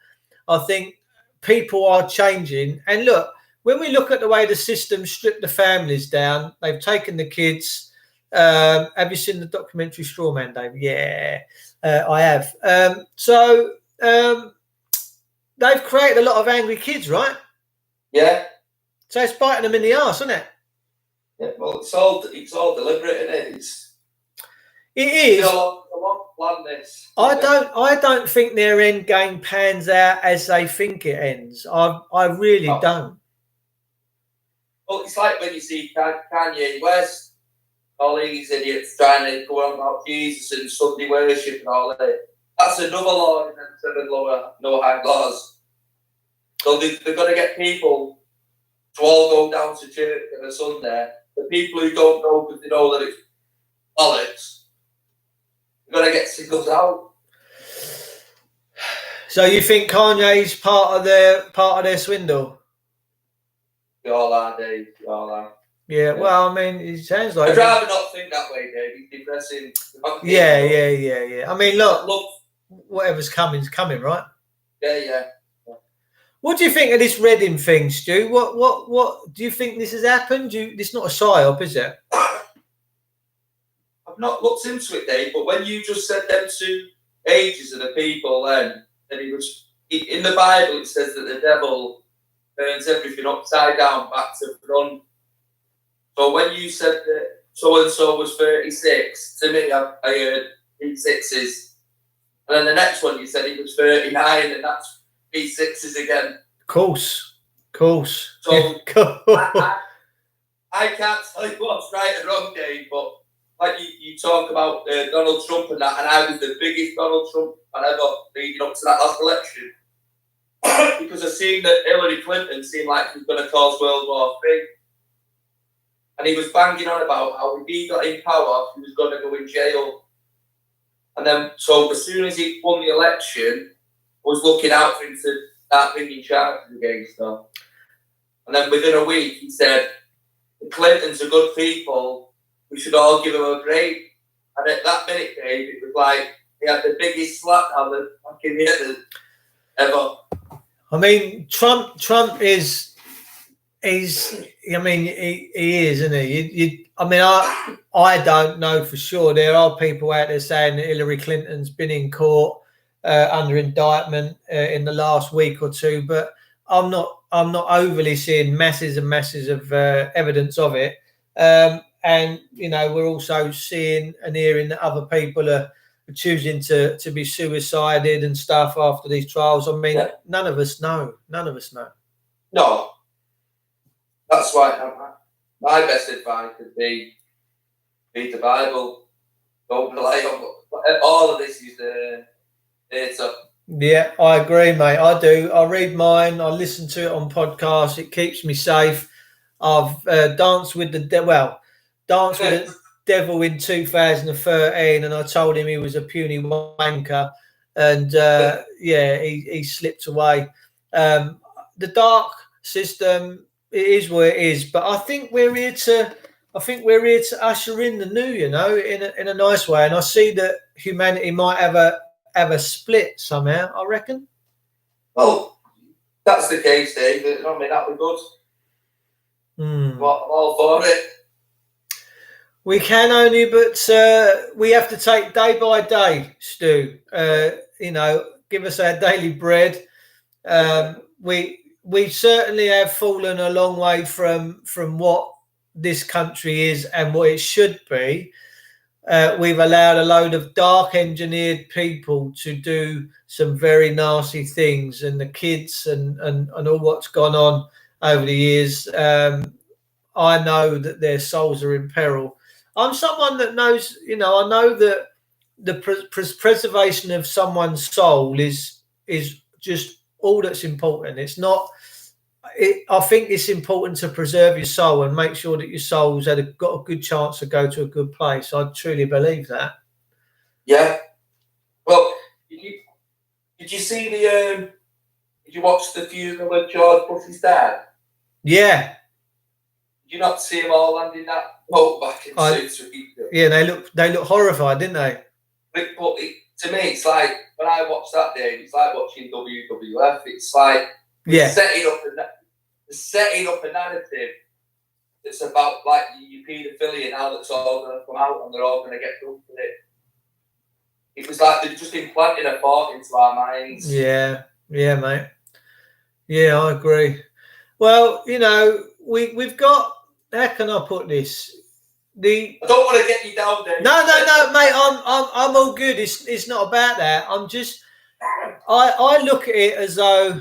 I think people are changing. And look, when we look at the way the system stripped the families down, they've taken the kids. Have you seen the documentary Straw Man, Dave? Yeah, I have. So they've created a lot of angry kids, right? Yeah. So it's biting them in the arse, isn't it? Yeah, well, it's all deliberate, isn't it? It is. They won't plan this. I don't think their end game pans out as they think it ends. I really don't. Well, it's like when you see Kanye West, all these idiots trying to go on about Jesus and Sunday worship and all that. That's another law in them 7 Noahide laws. So they're going to get people to all go down to church on a Sunday. The people who don't know because they know that it's bollocks, they're going to get singled out. So you think Kanye's part of their swindle? We all are, Dave. We all are. Yeah. Well, I mean, it sounds like. I'd rather not think that way, Dave. It's depressing. Yeah. I mean, look, whatever's coming is coming, right? Yeah. What do you think of this Reading thing, Stu? What do you think this has happened? This not a psyop, is it? I've not looked into it, Dave, but when you just said them two ages of the people, then he was in the Bible. It says that the devil turns everything upside down, back to front. So when you said that so and so was 36, to me, I heard B6s, and then the next one you said he was 39, and that's B6s again. Of course. So I can't tell you what's right or wrong, Dave, but like you talk about Donald Trump and that, and I was the biggest Donald Trump fan ever leading up to that last election because I seen that Hillary Clinton seemed like she was going to cause World War III, and he was banging on about how if he got in power, he was going to go in jail. And then, so as soon as he won the election, I was looking out for him to start bringing charges against her. And then within a week, he said, the Clintons are good people. We should all give them a break. And at that minute, Dave, it was like he had the biggest slap down the fucking head ever. I mean, Trump is. I mean, he is, isn't he? I mean, I don't know for sure. There are people out there saying that Hillary Clinton's been in court under indictment in the last week or two, but I'm not overly seeing masses and masses of evidence of it. And we're also seeing and hearing that other people are choosing to be suicided and stuff after these trials. I mean, None of us know. No. That's why my best advice would be read the Bible. Don't rely on all of this is theatre. Yeah, I agree, mate. I do. I read mine. I listen to it on podcasts. It keeps me safe. I've danced with the devil in 2013, and I told him he was a puny wanker, and he slipped away. The dark system. It is what it is, but I think we're here to usher in the new, in a nice way. And I see that humanity might have a split somehow. I reckon. Well, that's the case, Dave. I mean, that'd be good. I'm all for it. We can only, but we have to take day by day, Stu. Give us our daily bread. We certainly have fallen a long way from what this country is and what it should be. We've allowed a load of dark engineered people to do some very nasty things, and the kids and all what's gone on over the years. I know that their souls are in peril. I'm someone that knows, I know that the preservation of someone's soul is just all that's important. It's not. I think it's important to preserve your soul and make sure that your soul's got a good chance to go to a good place. I truly believe that. Yeah. Well, did you see did you watch the funeral of George Bush's dad? Yeah. Did you not see them all landing that boat back in suits? Yeah, they look horrified, didn't they? But to me, it's like when I watch that day, it's like watching WWF. It's like setting up a narrative that's about like your paedophilia and how that's all going to come out and they're all going to get done with it. It was like they're just implanting a thought into our minds. Yeah, mate. Yeah, I agree. Well, we've got. How can I put this? I don't want to get you down there. No, mate. I'm all good. It's not about that. I'm just. I look at it as though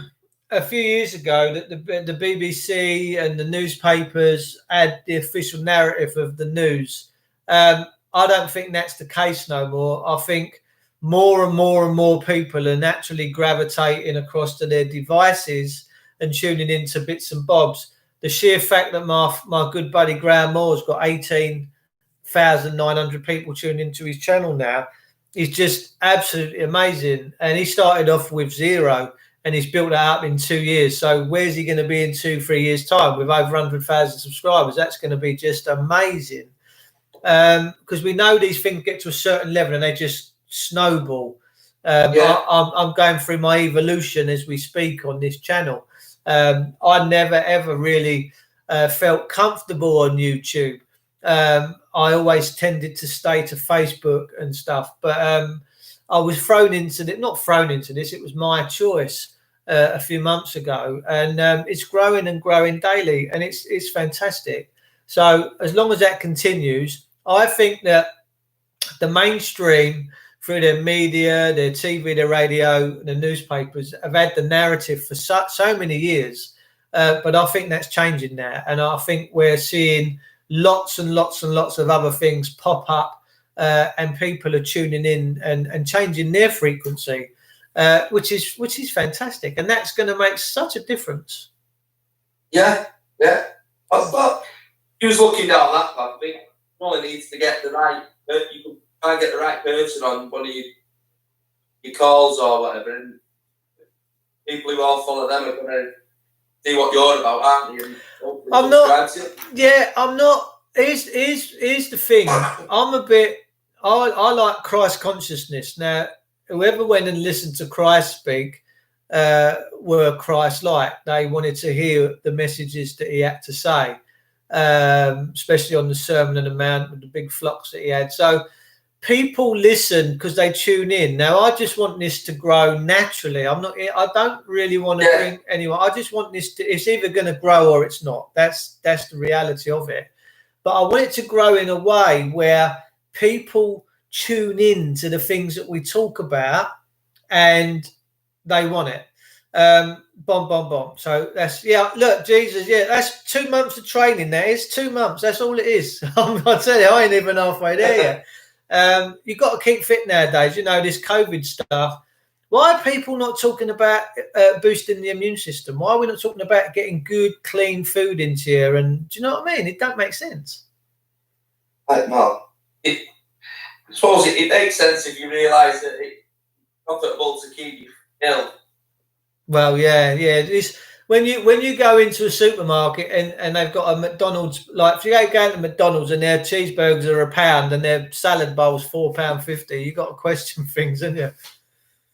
a few years ago that the BBC and the newspapers had the official narrative of the news. I don't think that's the case no more. I think more and more people are naturally gravitating across to their devices and tuning into bits and bobs. The sheer fact that my good buddy Graham Moore's got 18,900 people tuned into his channel now, He's just absolutely amazing. And he started off with 0 and he's built that up in 2 years. So where's he going to be in 2-3 years' time with over 100,000 subscribers? That's going to be just amazing. Because we know these things get to a certain level and they just snowball. I'm going through my evolution as we speak on this channel. I never, ever really felt comfortable on YouTube. I always tended to stay to Facebook and stuff. But I was not thrown into this. It was my choice a few months ago. And it's growing and growing daily. And it's fantastic. So as long as that continues, I think that the mainstream, through their media, their TV, their radio, the newspapers, have had the narrative for so many years. But I think that's changing now. And I think we're seeing lots and lots and lots of other things pop up, and people are tuning in and changing their frequency, which is fantastic. And that's going to make such a difference. Yeah. I thought he was looking down that path. I think only needs to get the right. You can try and get the right person on one of your calls or whatever, and people who all follow them are going to see what you're about, aren't you? I'm not. Yeah, I'm not. Here's the thing. I'm a bit. I like Christ consciousness. Now, whoever went and listened to Christ speak were Christ-like. They wanted to hear the messages that he had to say, especially on the Sermon on the Mount with the big flocks that he had. So people listen because they tune in. Now, I just want this to grow naturally. I don't really want to bring anyone. I just want this to. It's either going to grow or it's not. That's the reality of it. But I want it to grow in a way where people tune in to the things that we talk about and they want it. Bomb. So that's, look, Jesus, that's 2 months of training there. It's 2 months. That's all it is. I tell you, I ain't even halfway there yet. You've got to keep fit nowadays. This COVID stuff. Why are people not talking about boosting the immune system? Why are we not talking about getting good, clean food into here? And do you know what I mean? It don't make sense. No. I suppose it makes sense if you realise that it's comfortable to keep you ill. Well, yeah. When you go into a supermarket and they've got a McDonald's, like if you go to McDonald's and their cheeseburgers are £1 and their salad bowl's £4.50, you got to question things, haven't you?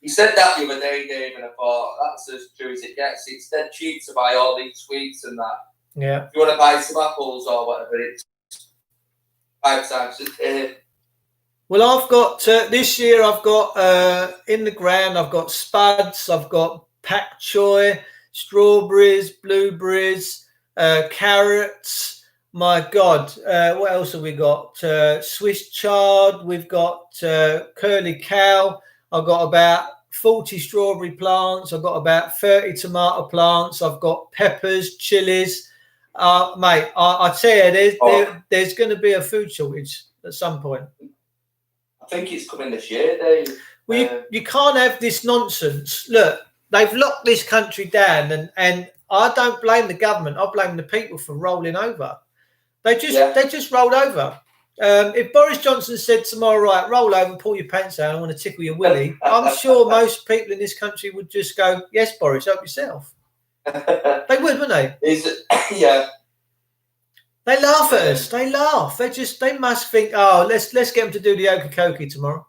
You said that the other day, Dave, and I thought that's as true as it gets. It's dead cheap to buy all these sweets and that. Yeah. If you want to buy some apples or whatever, it's 5 times a day. Well, I've got this year. I've got in the ground. I've got spuds. I've got pak choy, strawberries, blueberries, carrots. My God, what else have we got? Swiss chard. We've got curly cow. I've got about 40 strawberry plants. I've got about 30 tomato plants. I've got peppers, chilies. Mate, I tell you, there's going to be a food shortage at some point. I think it's coming this year, Dave. Well, you can't have this nonsense. Look, they've locked this country down, and I don't blame the government. I blame the people for rolling over. They just rolled over. If Boris Johnson said tomorrow, right, roll over and pull your pants down, I want to tickle your willy, I'm sure most people in this country would just go, yes, Boris, help yourself. They would, wouldn't they? Yeah. They laugh at us. They laugh. They must think, oh, let's get them to do the Okie tomorrow.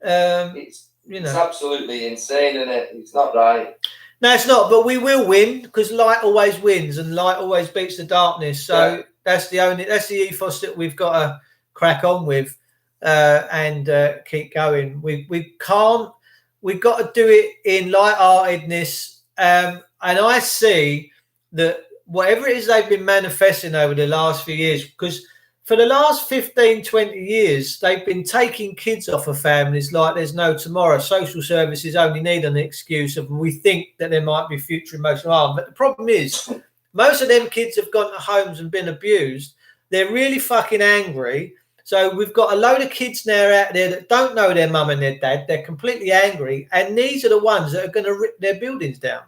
It's absolutely insane, isn't it? It's not right. No, it's not, but we will win because light always wins and light always beats the darkness. So that's the ethos that we've got to crack on with and keep going. We've got to do it in light-heartedness. And I see that whatever it is they've been manifesting over the last few years, because for the last 15, 20 years, they've been taking kids off of families like there's no tomorrow. Social services only need an excuse of we think that there might be future emotional harm. But the problem is most of them kids have gone to homes and been abused. They're really fucking angry. So we've got a load of kids now out there that don't know their mum and their dad. They're completely angry. And these are the ones that are going to rip their buildings down.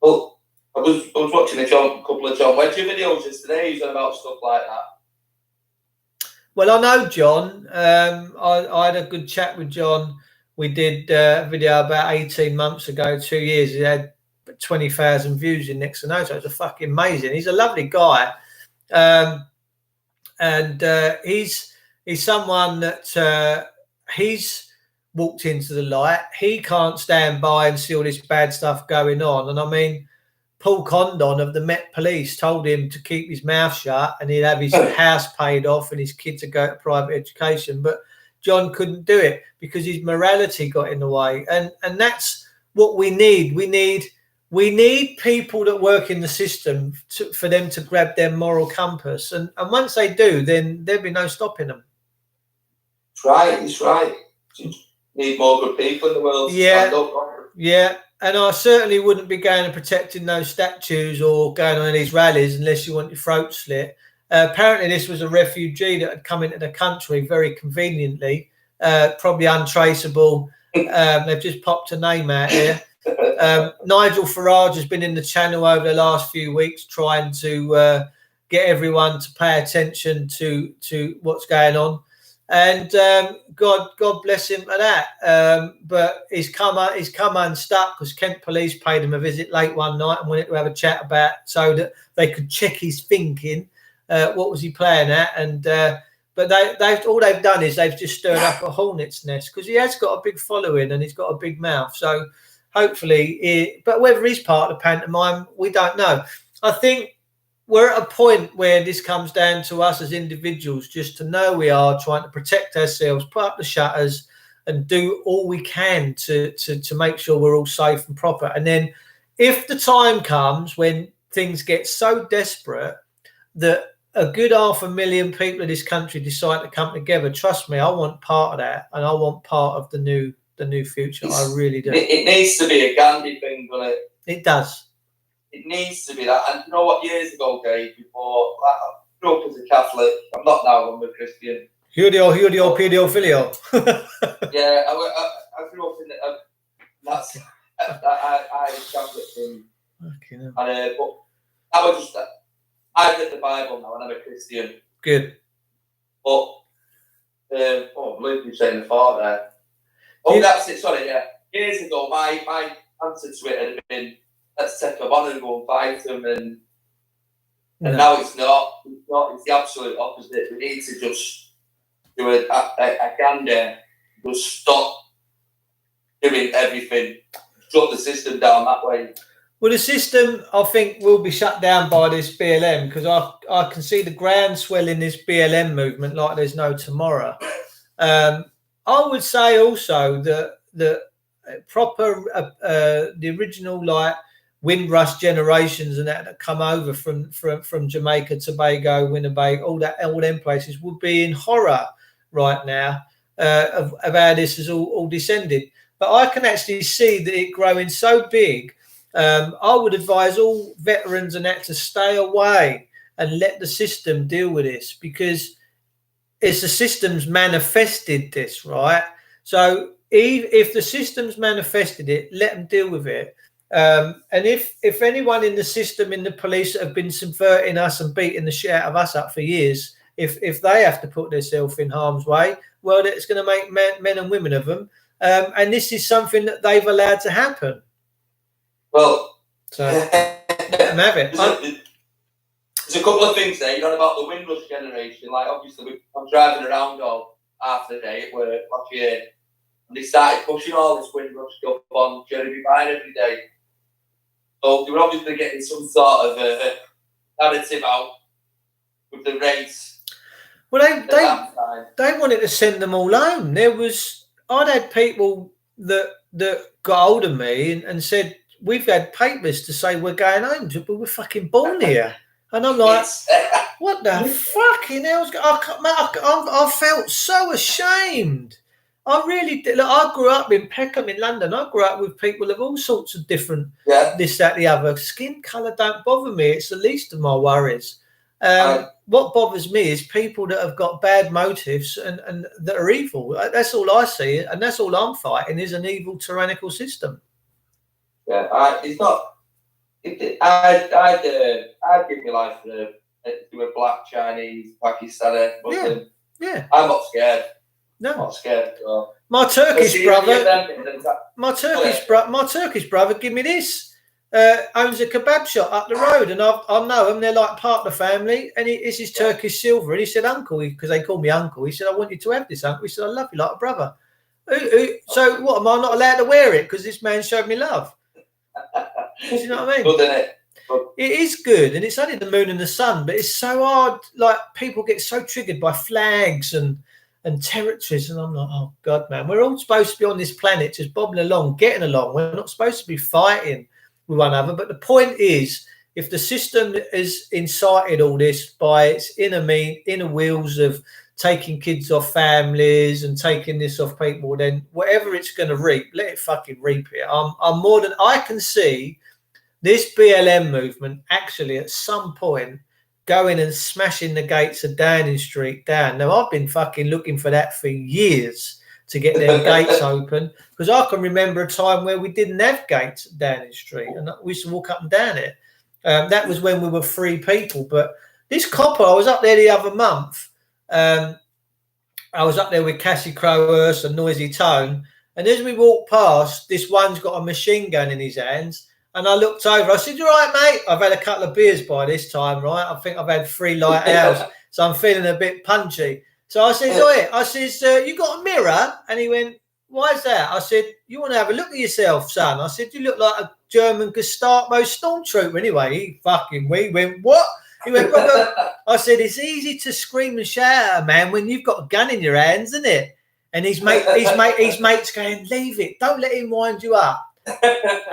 Well, I was watching a couple of John Wedger videos yesterday. He's on about stuff like that. Well, I know John. I had a good chat with John. We did a video about 18 months ago, 2 years. He had 20,000 views in next to no. So it's a fucking amazing. He's a lovely guy. And he's someone that he's walked into the light. He can't stand by and see all this bad stuff going on. And I mean, Paul Condon of the Met Police told him to keep his mouth shut and he'd have his house paid off and his kids would go to private education. But John couldn't do it because his morality got in the way. And that's what we need. We need people that work in the system for them to grab their moral compass. And once they do, then there'll be no stopping them. It's right. It's right. Need more good people in the world. Yeah. Yeah. And I certainly wouldn't be going and protecting those statues or going on these rallies unless you want your throat slit. Apparently, this was a refugee that had come into the country very conveniently, probably untraceable. They've just popped a name out here. Nigel Farage has been in the channel over the last few weeks trying to get everyone to pay attention to what's going on. And God bless him for that. But he's come unstuck because Kent Police paid him a visit late one night and wanted to have a chat about so that they could check his thinking. What was he playing at? And but all they've done is they've just stirred up a hornet's nest because he has got a big following and he's got a big mouth. So hopefully, but whether he's part of the pantomime, we don't know. I think we're at a point where this comes down to us as individuals just to know we are trying to protect ourselves, put up the shutters and do all we can to make sure we're all safe and proper. And then if the time comes when things get so desperate that a good 500,000 people in this country decide to come together, trust me, I want part of that and I want part of the new future. I really do. It needs to be a Gandhi thing, doesn't it? It does. It needs to be that. And you know what, years ago, Dave, before I grew up as a Catholic, I'm not now, I'm a Christian. Hudio, filio. Yeah, I grew up in that's Irish Catholic thing. Okay, no. And, but I was just, I've read the Bible now and I'm a Christian. Good. But, I believe you're saying the thought there. Oh, yeah. That's it, sorry, yeah. Years ago, my answer to it had been, let's take them on and go and fight them, and now it's not. It's not. It's the absolute opposite. We need to just do a gander, just stop doing everything, shut the system down that way. Well, the system, I think, will be shut down by this BLM because I can see the groundswell in this BLM movement like there's no tomorrow. I would say also that the proper, the original like Windrush generations and that come over from Jamaica, Tobago, Winnebago, all them places would be in horror right now of how this has all descended. But I can actually see that it growing so big. I would advise all veterans and that to stay away and let the system deal with this because it's the system's manifested this, right? So if the system's manifested it, let them deal with it. And if anyone in the system, in the police that have been subverting us and beating the shit out of us up for years, if they have to put themselves in harm's way, well, it's going to make men and women of them. And this is something that they've allowed to happen. Well, so let them have it. There's a couple of things there. You know about the Windrush generation. Like obviously, I'm driving around all half the day at work last year, and they started pushing all this Windrush stuff on Jeremy Vine every day. So they were obviously getting some sort of a narrative out with the race. Well, they wanted to send them all home. I'd had people that got hold of me and said, we've had papers to say we're going home, but we're fucking born here. And I'm like, what the fucking hell's going on? I felt so ashamed. I really did. Look, I grew up in Peckham in London. I grew up with people of all sorts of different, this, that, the other. Skin colour don't bother me. It's the least of my worries. What bothers me is people that have got bad motives and that are evil. That's all I see. And that's all I'm fighting is an evil, tyrannical system. Yeah, it's not. I'd give my life to a black, Chinese, Pakistani, Muslim. Yeah. I'm not scared. I'm No. not scared. No. My Turkish brother. My My Turkish brother, give me this. Owns a kebab shop up the road, and I know him. They're like part of the family, and it's his Turkish silver. And he said, "Uncle," because they call me Uncle. He said, "I want you to have this, Uncle." He said, "I love you like a brother." So what? Am I not allowed to wear it because this man showed me love? Do you know what I mean? Good, isn't it? It is good, and it's only the moon and the sun, but it's so hard. Like people get so triggered by flags and territories, and I'm like, oh God, man, we're all supposed to be on this planet just bobbing along, getting along. We're not supposed to be fighting with one another. But the point is, if the system has incited all this by its inner wheels of taking kids off families and taking this off people, then whatever it's going to reap, let it fucking reap it. I'm more than I can see this BLM movement actually at some point going and smashing the gates of Downing Street down. Now, I've been fucking looking for that for years to get their gates open, because I can remember a time where we didn't have gates at Downing Street and we used to walk up and down it. That was when we were free people. But this copper, I was up there the other month. I was up there with Cassie Crowhurst and Noisy Tone. And as we walked past, this one's got a machine gun in his hands. And I looked over. I said, "You all right, mate?" I've had a couple of beers by this time, right? I think I've had 3 light hours, so I'm feeling a bit punchy. So I said, "Oi," I says, "You got a mirror?" And he went, "Why is that?" I said, "You want to have a look at yourself, son?" I said, "You look like a German Gestapo stormtrooper." Anyway, we went, "What?" He went, I said, "It's easy to scream and shout at a man when you've got a gun in your hands, isn't it?" And his mate's going, "Leave it. Don't let him wind you up."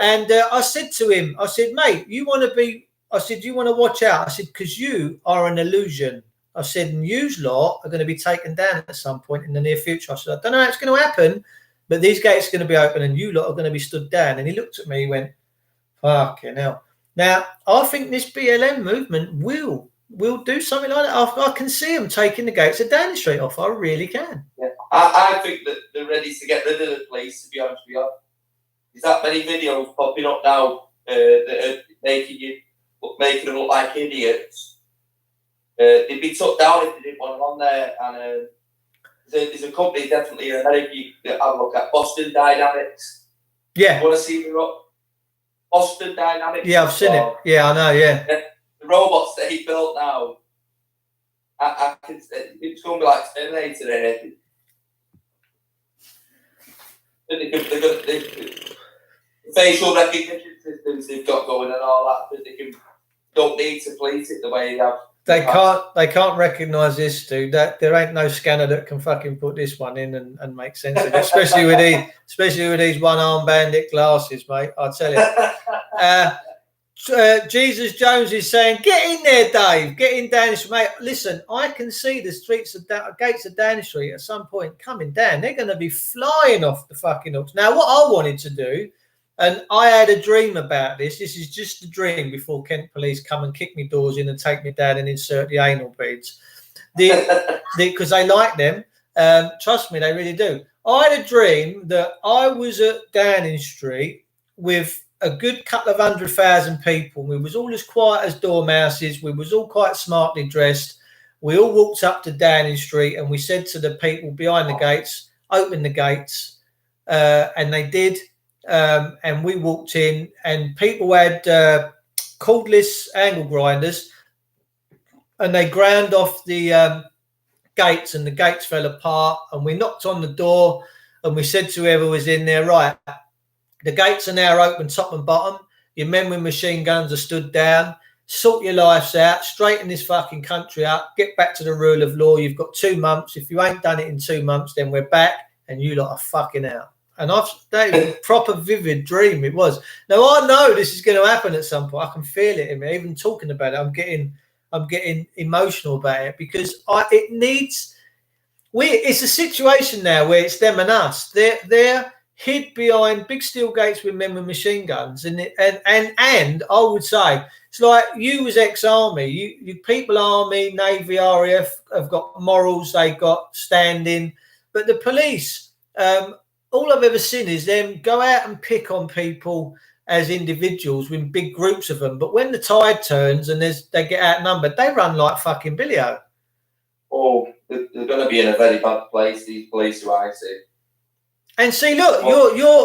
And I said to him, I said, "Mate, you want to watch out." I said, "Because you are an illusion." I said, "And you lot are going to be taken down at some point in the near future." I said, "I don't know how it's going to happen, but these gates are going to be open and you lot are going to be stood down." And he looked at me, he went, "Fucking hell." Now, I think this BLM movement will do something like that. I can see them taking the gates of Downing Street off. I really can. Yeah. I think that they're ready to get rid of the police, to be honest with you. There's that many videos popping up now that are making them look like idiots. They'd be took down if they didn't want them on there. And there's a company definitely in America you can have a look at, Boston Dynamics. Yeah. You want to see the Boston Dynamics? Yeah, I've seen it. Yeah, I know. Yeah. The robots that he built now, it's going to be like Terminator. The facial recognition systems they've got going and all that, but they don't need to police it the way they have. They can't recognise this, dude. That there ain't no scanner that can fucking put this one in and make sense of it. Especially with these one-arm bandit glasses, mate. I tell you. Jesus Jones is saying, "Get in there, Dave. Get in Downing Street, mate." Listen, I can see the gates of Downing Street at some point coming down. They're going to be flying off the fucking hooks. Now, what I wanted to do, and I had a dream about this. This is just a dream before Kent Police come and kick me doors in and take me down and insert the anal beads, because they like them. Trust me, they really do. I had a dream that I was at Downing Street with a good couple of 100,000 people. We was all as quiet as dormouses. We was all quite smartly dressed. We all walked up to Downing Street and we said to the people behind the gates, "Open the gates," and they did. And we walked in, and people had cordless angle grinders, and they ground off the gates, and the gates fell apart. And we knocked on the door, and we said to whoever was in there, "Right, the gates are now open top and bottom. Your men with machine guns are stood down. Sort your lives out. Straighten this fucking country up. Get back to the rule of law. You've got 2 months. If you ain't done it in 2 months, then we're back, and you lot are fucking out." And that was a proper vivid dream. It was. Now I know this is going to happen at some point. I can feel it in me. Even talking about it, I'm getting emotional about it, because it's a situation now where it's them and us. They're hid behind big steel gates with men with machine guns, and I would say it's like you as ex-army, you people, army, navy, RAF have got morals, they got standing, but the police, all I've ever seen is them go out and pick on people as individuals with big groups of them. But when the tide turns and they get outnumbered, they run like fucking Billy-O. Oh, they're going to be in a very bad place. These police, who I see. And see, look,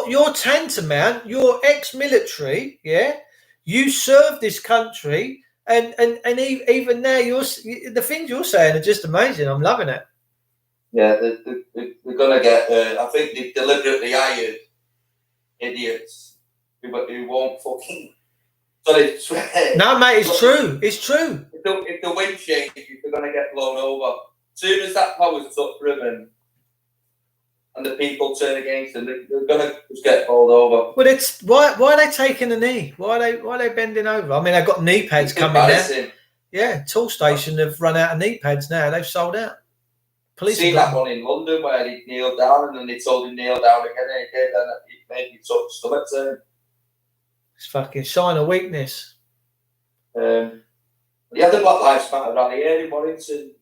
you're tantamount. You're ex-military, yeah. You served this country, and even now, the things you're saying are just amazing. I'm loving it. Yeah, they're going to get. I think they've deliberately hired idiots who won't fucking. Sorry, swear. No, mate, it's true. It's true. If the wind changes, they're going to get blown over. As soon as that power's up driven and the people turn against them, they're going to just get bowled over. But it's why are they taking a knee? Why are they bending over? I mean, they've got knee pads coming now. Yeah, Tool Station have run out of knee pads now. They've sold out. Police seen that one in London where he kneeled down and then they told him kneel down again and again, and it made me touch stomach turn. It's fucking sign of weakness. He had the Black Lives Matter rally here in Warrington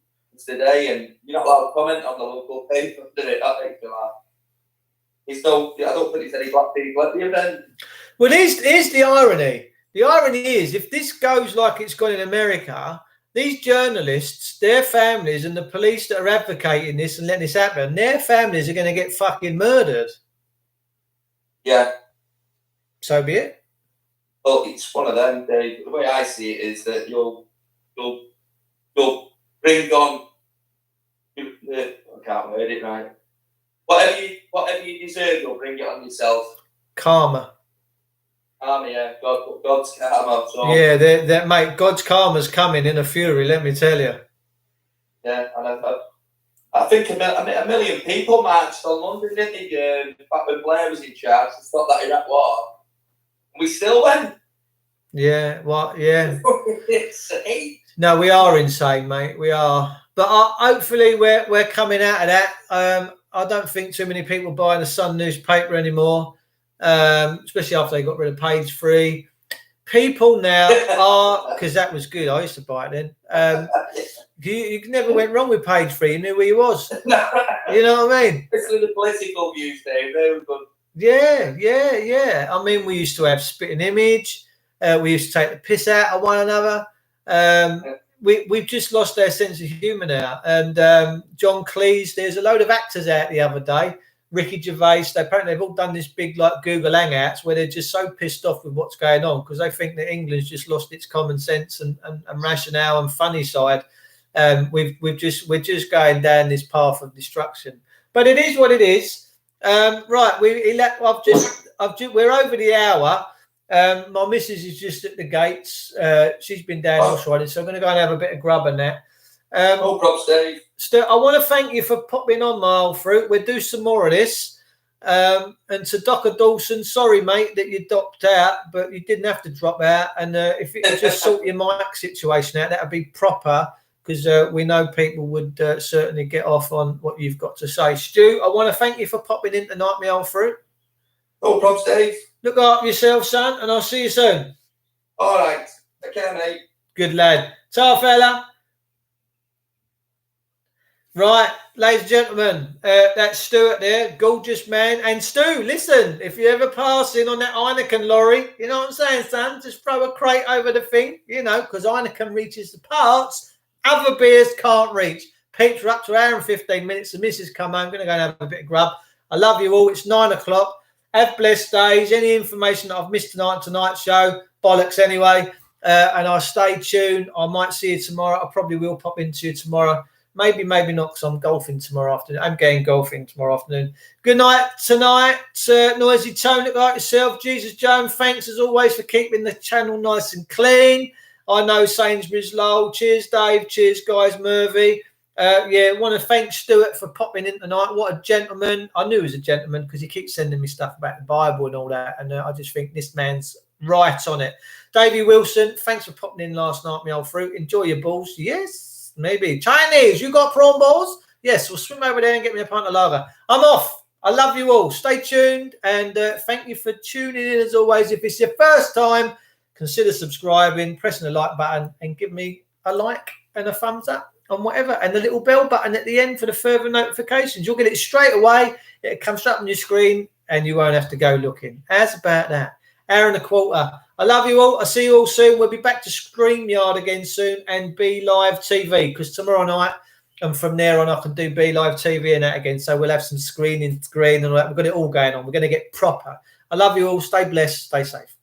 today, and you're not allowed to comment on the local paper, did it? That makes me laugh. I don't think there's any black people at the event. Well, here's the irony. The irony is, if this goes like it's gone in America, these journalists, their families, and the police that are advocating this and letting this happen, their families are going to get fucking murdered. Yeah. So be it. Well, it's one of them, Dave. The way I see it is that you'll bring on. I can't word it right. Whatever you deserve, you'll bring it on yourself. Karma. Yeah. God's karma. So. Yeah, that mate. God's karma's coming in a fury. Let me tell you. Yeah, and I think a million people marched on London, didn't they? Back when Blair was in charge, to stop that Iraq war. We still went. Yeah, what? Yeah. It's insane. No, we are insane, mate. We are. But hopefully we're coming out of that. I don't think too many people buying the Sun newspaper anymore, especially after they got rid of Page 3. People now are, because that was good. I used to buy it then. You never went wrong with Page 3. You knew where you was. You know what I mean? Especially the political views, Dave. They were good. Yeah. I mean, we used to have Spitting Image. We used to take the piss out of one another. We've just lost our sense of humour now. And John Cleese, there's a load of actors out the other day. Ricky Gervais, apparently they've all done this big like Google Hangouts where they're just so pissed off with what's going on because they think that England's just lost its common sense and rationale and funny side. We're just going down this path of destruction. But it is what it is. Right, we're over the hour. My missus is just at the gates. She's been down horse riding, so I'm going to go and have a bit of grub and that. No props, Dave. Still, I want to thank you for popping on, my old fruit. We'll do some more of this. And to Docker Dawson, sorry, mate, that you dropped out, but you didn't have to drop out. And if you could just sort your mic situation out, that would be proper, because we know people would certainly get off on what you've got to say. Stu, I want to thank you for popping in tonight, my old fruit. No props, Dave. Look after yourself, son, and I'll see you soon. All right. Okay, mate. Good lad. Ta, fella. Right, ladies and gentlemen, that's Stuart there, gorgeous man. And Stu, listen, if you ever pass in on that Heineken lorry, you know what I'm saying, son? Just throw a crate over the thing, you know, because Heineken reaches the parts other beers can't reach. Peeps are up to an hour and 15 minutes. The missus come home. I'm going to go and have a bit of grub. I love you all. It's 9 o'clock. Have blessed days. Any information that I've missed tonight's show, bollocks anyway. And I'll stay tuned. I might see you tomorrow. I probably will pop into you tomorrow. Maybe not, because I'm golfing tomorrow afternoon. I'm going golfing tomorrow afternoon. Good night tonight. Noisy Tone, look like yourself. Jesus Jones, thanks as always for keeping the channel nice and clean. I know Sainsbury's Lowell. Cheers, Dave. Cheers, guys. Murphy. Want to thank Stuart for popping in tonight. What a gentleman. I knew he was a gentleman because he keeps sending me stuff about the Bible and all that. And I just think this man's right on it. Davey Wilson, thanks for popping in last night, my old fruit. Enjoy your balls. Yes, maybe. Chinese, you got prawn balls? Yes, we'll swim over there and get me a pint of lager. I'm off. I love you all. Stay tuned. And thank you for tuning in as always. If it's your first time, consider subscribing, pressing the like button, and give me a like and a thumbs up on whatever, and the little bell button at the end for the further notifications. You'll get it straight away. It comes straight on your screen, and you won't have to go looking. How's about that? Hour and a quarter. I love you all. I'll see you all soon. We'll be back to StreamYard again soon and Be Live TV, because tomorrow night and from there on, I can do Be Live TV and that again. So we'll have some screen and all that. We've got it all going on. We're going to get proper. I love you all. Stay blessed. Stay safe.